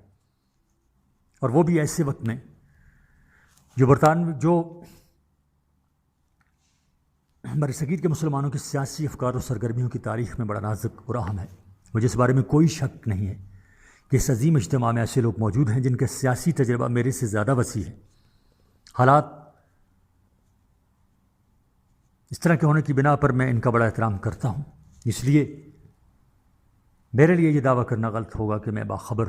اور وہ بھی ایسے وقت میں جو برصغیر کے مسلمانوں کے سیاسی افکار و سرگرمیوں کی تاریخ میں بڑا نازک اور اہم ہے۔ مجھے اس بارے میں کوئی شک نہیں ہے کہ اس عظیم اجتماع میں ایسے لوگ موجود ہیں جن کا سیاسی تجربہ میرے سے زیادہ وسیع ہے۔ حالات اس طرح کے ہونے کی بنا پر میں ان کا بڑا احترام کرتا ہوں، اس لیے میرے لیے یہ دعویٰ کرنا غلط ہوگا کہ میں باخبر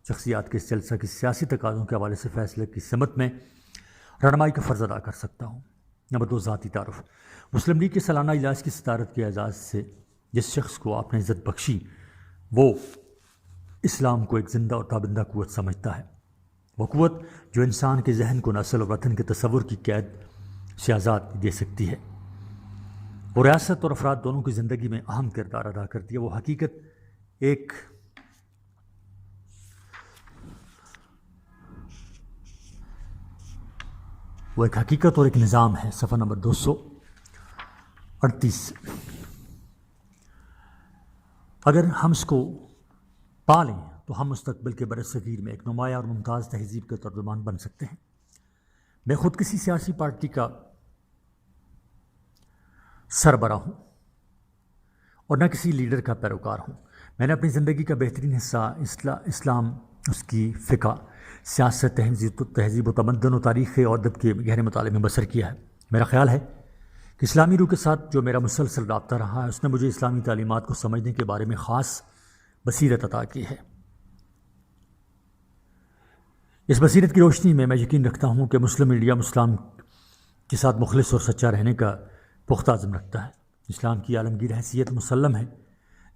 شخصیات کے اس جلسہ کی سیاسی تقاضوں کے حوالے سے فیصلے کی سمت میں رہنمائی کا فرض ادا کر سکتا ہوں۔ نمبر 2، ذاتی تعارف۔ مسلم لیگ کے سالانہ اجلاس کی صدارت کے اعزاز سے جس شخص کو آپ نے عزت بخشی، وہ اسلام کو ایک زندہ اور تابندہ قوت سمجھتا ہے، وہ قوت جو انسان کے ذہن کو نسل اور وطن کے تصور کی قید سے آزاد دے سکتی ہے، وہ ریاست اور افراد دونوں کی زندگی میں اہم کردار ادا کرتی ہے۔ وہ ایک حقیقت اور ایک نظام ہے۔ صفحہ نمبر 238۔ اگر ہم اس کو پا لیں تو ہم مستقبل کے برصغیر میں ایک نمایاں اور ممتاز تہذیب کے ترجمان بن سکتے ہیں۔ میں خود کسی سیاسی پارٹی کا سربراہ ہوں اور نہ کسی لیڈر کا پیروکار ہوں۔ میں نے اپنی زندگی کا بہترین حصہ اسلام، اس کی فقہ، سیاست، تہذیب و تمدن و تاریخ اور ادب کے گہرے مطالعے میں بسر کیا ہے۔ میرا خیال ہے کہ اسلامی روح کے ساتھ جو میرا مسلسل رابطہ رہا ہے، اس نے مجھے اسلامی تعلیمات کو سمجھنے کے بارے میں خاص بصیرت عطا کی ہے۔ اس بصیرت کی روشنی میں یقین رکھتا ہوں کہ مسلم میڈیا اسلام کے ساتھ مخلص اور سچا رہنے کا پختہ عزم رکھتا ہے۔ اسلام کی عالمگیر حیثیت مسلم ہے،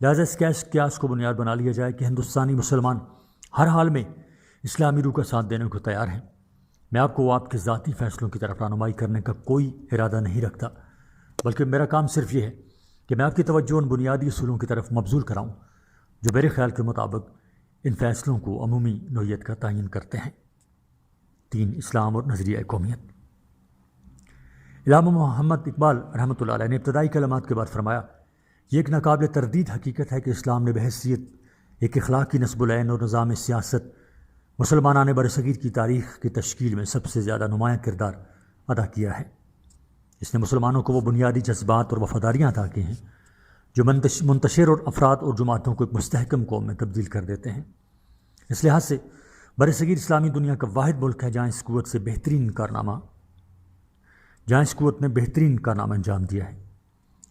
لہذا اس قیاس کو بنیاد بنا لیا جائے کہ ہندوستانی مسلمان ہر حال میں اسلامی روح کا ساتھ دینے کو تیار ہیں۔ میں آپ کو آپ کے ذاتی فیصلوں کی طرف رہنمائی کرنے کا کوئی ارادہ نہیں رکھتا، بلکہ میرا کام صرف یہ ہے کہ میں آپ کی توجہ ان بنیادی اصولوں کی طرف مبذول کراؤں جو میرے خیال کے مطابق ان فیصلوں کو عمومی نوعیت کا تعین کرتے ہیں۔ 3، اسلام اور نظریہ قومیت۔ علامہ محمد اقبال رحمۃ اللہ علیہ نے ابتدائی کلمات کے بعد فرمایا، یہ ایک ناقابل تردید حقیقت ہے کہ اسلام نے بحیثیت ایک اخلاقی نصب العین اور نظام سیاست مسلمانان برصغیر کی تاریخ کی تشکیل میں سب سے زیادہ نمایاں کردار ادا کیا ہے۔ اس نے مسلمانوں کو وہ بنیادی جذبات اور وفاداریاں عطا کی ہیں جو منتشر اور افراد اور جماعتوں کو ایک مستحکم قوم میں تبدیل کر دیتے ہیں۔ اس لحاظ سے برصغیر اسلامی دنیا کا واحد ملک ہے جہاں اس قوت نے بہترین کارنامہ انجام دیا ہے۔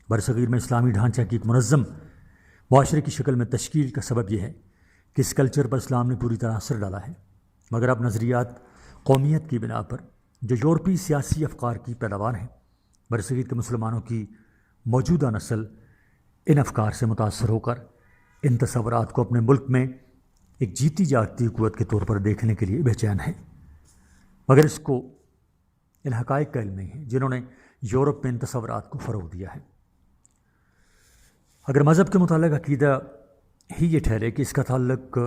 برصغیر میں اسلامی ڈھانچہ کی ایک منظم معاشرے کی شکل میں تشکیل کا سبب یہ ہے کہ اس کلچر پر اسلام نے پوری طرح اثر ڈالا ہے، مگر اب نظریات قومیت کی بنا پر جو یورپی سیاسی افکار کی پیداوار ہیں، برصغیر کے مسلمانوں کی موجودہ نسل ان افکار سے متاثر ہو کر ان تصورات کو اپنے ملک میں ایک جیتی جاگتی قوت کے طور پر دیکھنے کے لیے بے چین ہے، مگر اس کو ان حقائق کا علم نہیں ہے جنہوں نے یورپ میں ان تصورات کو فروغ دیا ہے۔ اگر مذہب کے متعلق عقیدہ ہی یہ ٹھہرے کہ اس کا تعلق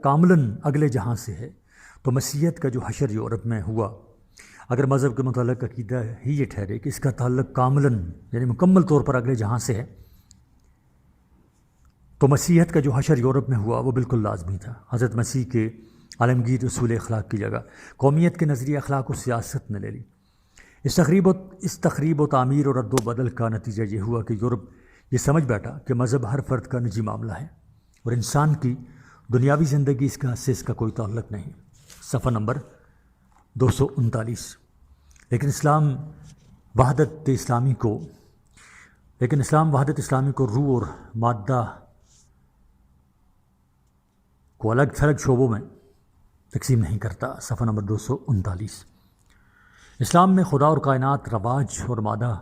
کاملاً اگلے جہاں سے ہے، تو مسیحیت کا جو حشر یورپ میں ہوا، اگر مذہب کے متعلق عقیدہ ہی یہ ٹھہرے کہ اس کا تعلق کاملاً یعنی مکمل طور پر اگلے جہاں سے ہے، تو مسیحیت کا جو حشر یورپ میں ہوا وہ بالکل لازمی تھا۔ حضرت مسیح کے عالمگیر اصول اخلاق کی جگہ قومیت کے نظریہ اخلاق و سیاست نے لے لی۔ اس تخریب و تعمیر اور رد و بدل کا نتیجہ یہ ہوا کہ یورپ یہ سمجھ بیٹھا کہ مذہب ہر فرد کا نجی معاملہ ہے اور انسان کی دنیاوی زندگی اس کا کوئی تعلق نہیں۔ صفحہ نمبر 239۔ لیکن اسلام وحدت اسلامی کو روح اور مادہ کو الگ تھلگ شعبوں میں تقسیم نہیں کرتا۔ صفحہ نمبر 239۔ اسلام میں خدا اور کائنات، رواج اور مادہ،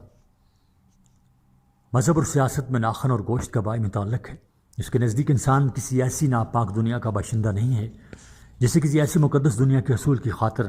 مذہب اور سیاست میں ناخن اور گوشت کا بائی متعلق ہے۔ اس کے نزدیک انسان کسی ایسی ناپاک دنیا کا باشندہ نہیں ہے جسے کسی ایسی مقدس دنیا کے حصول کی خاطر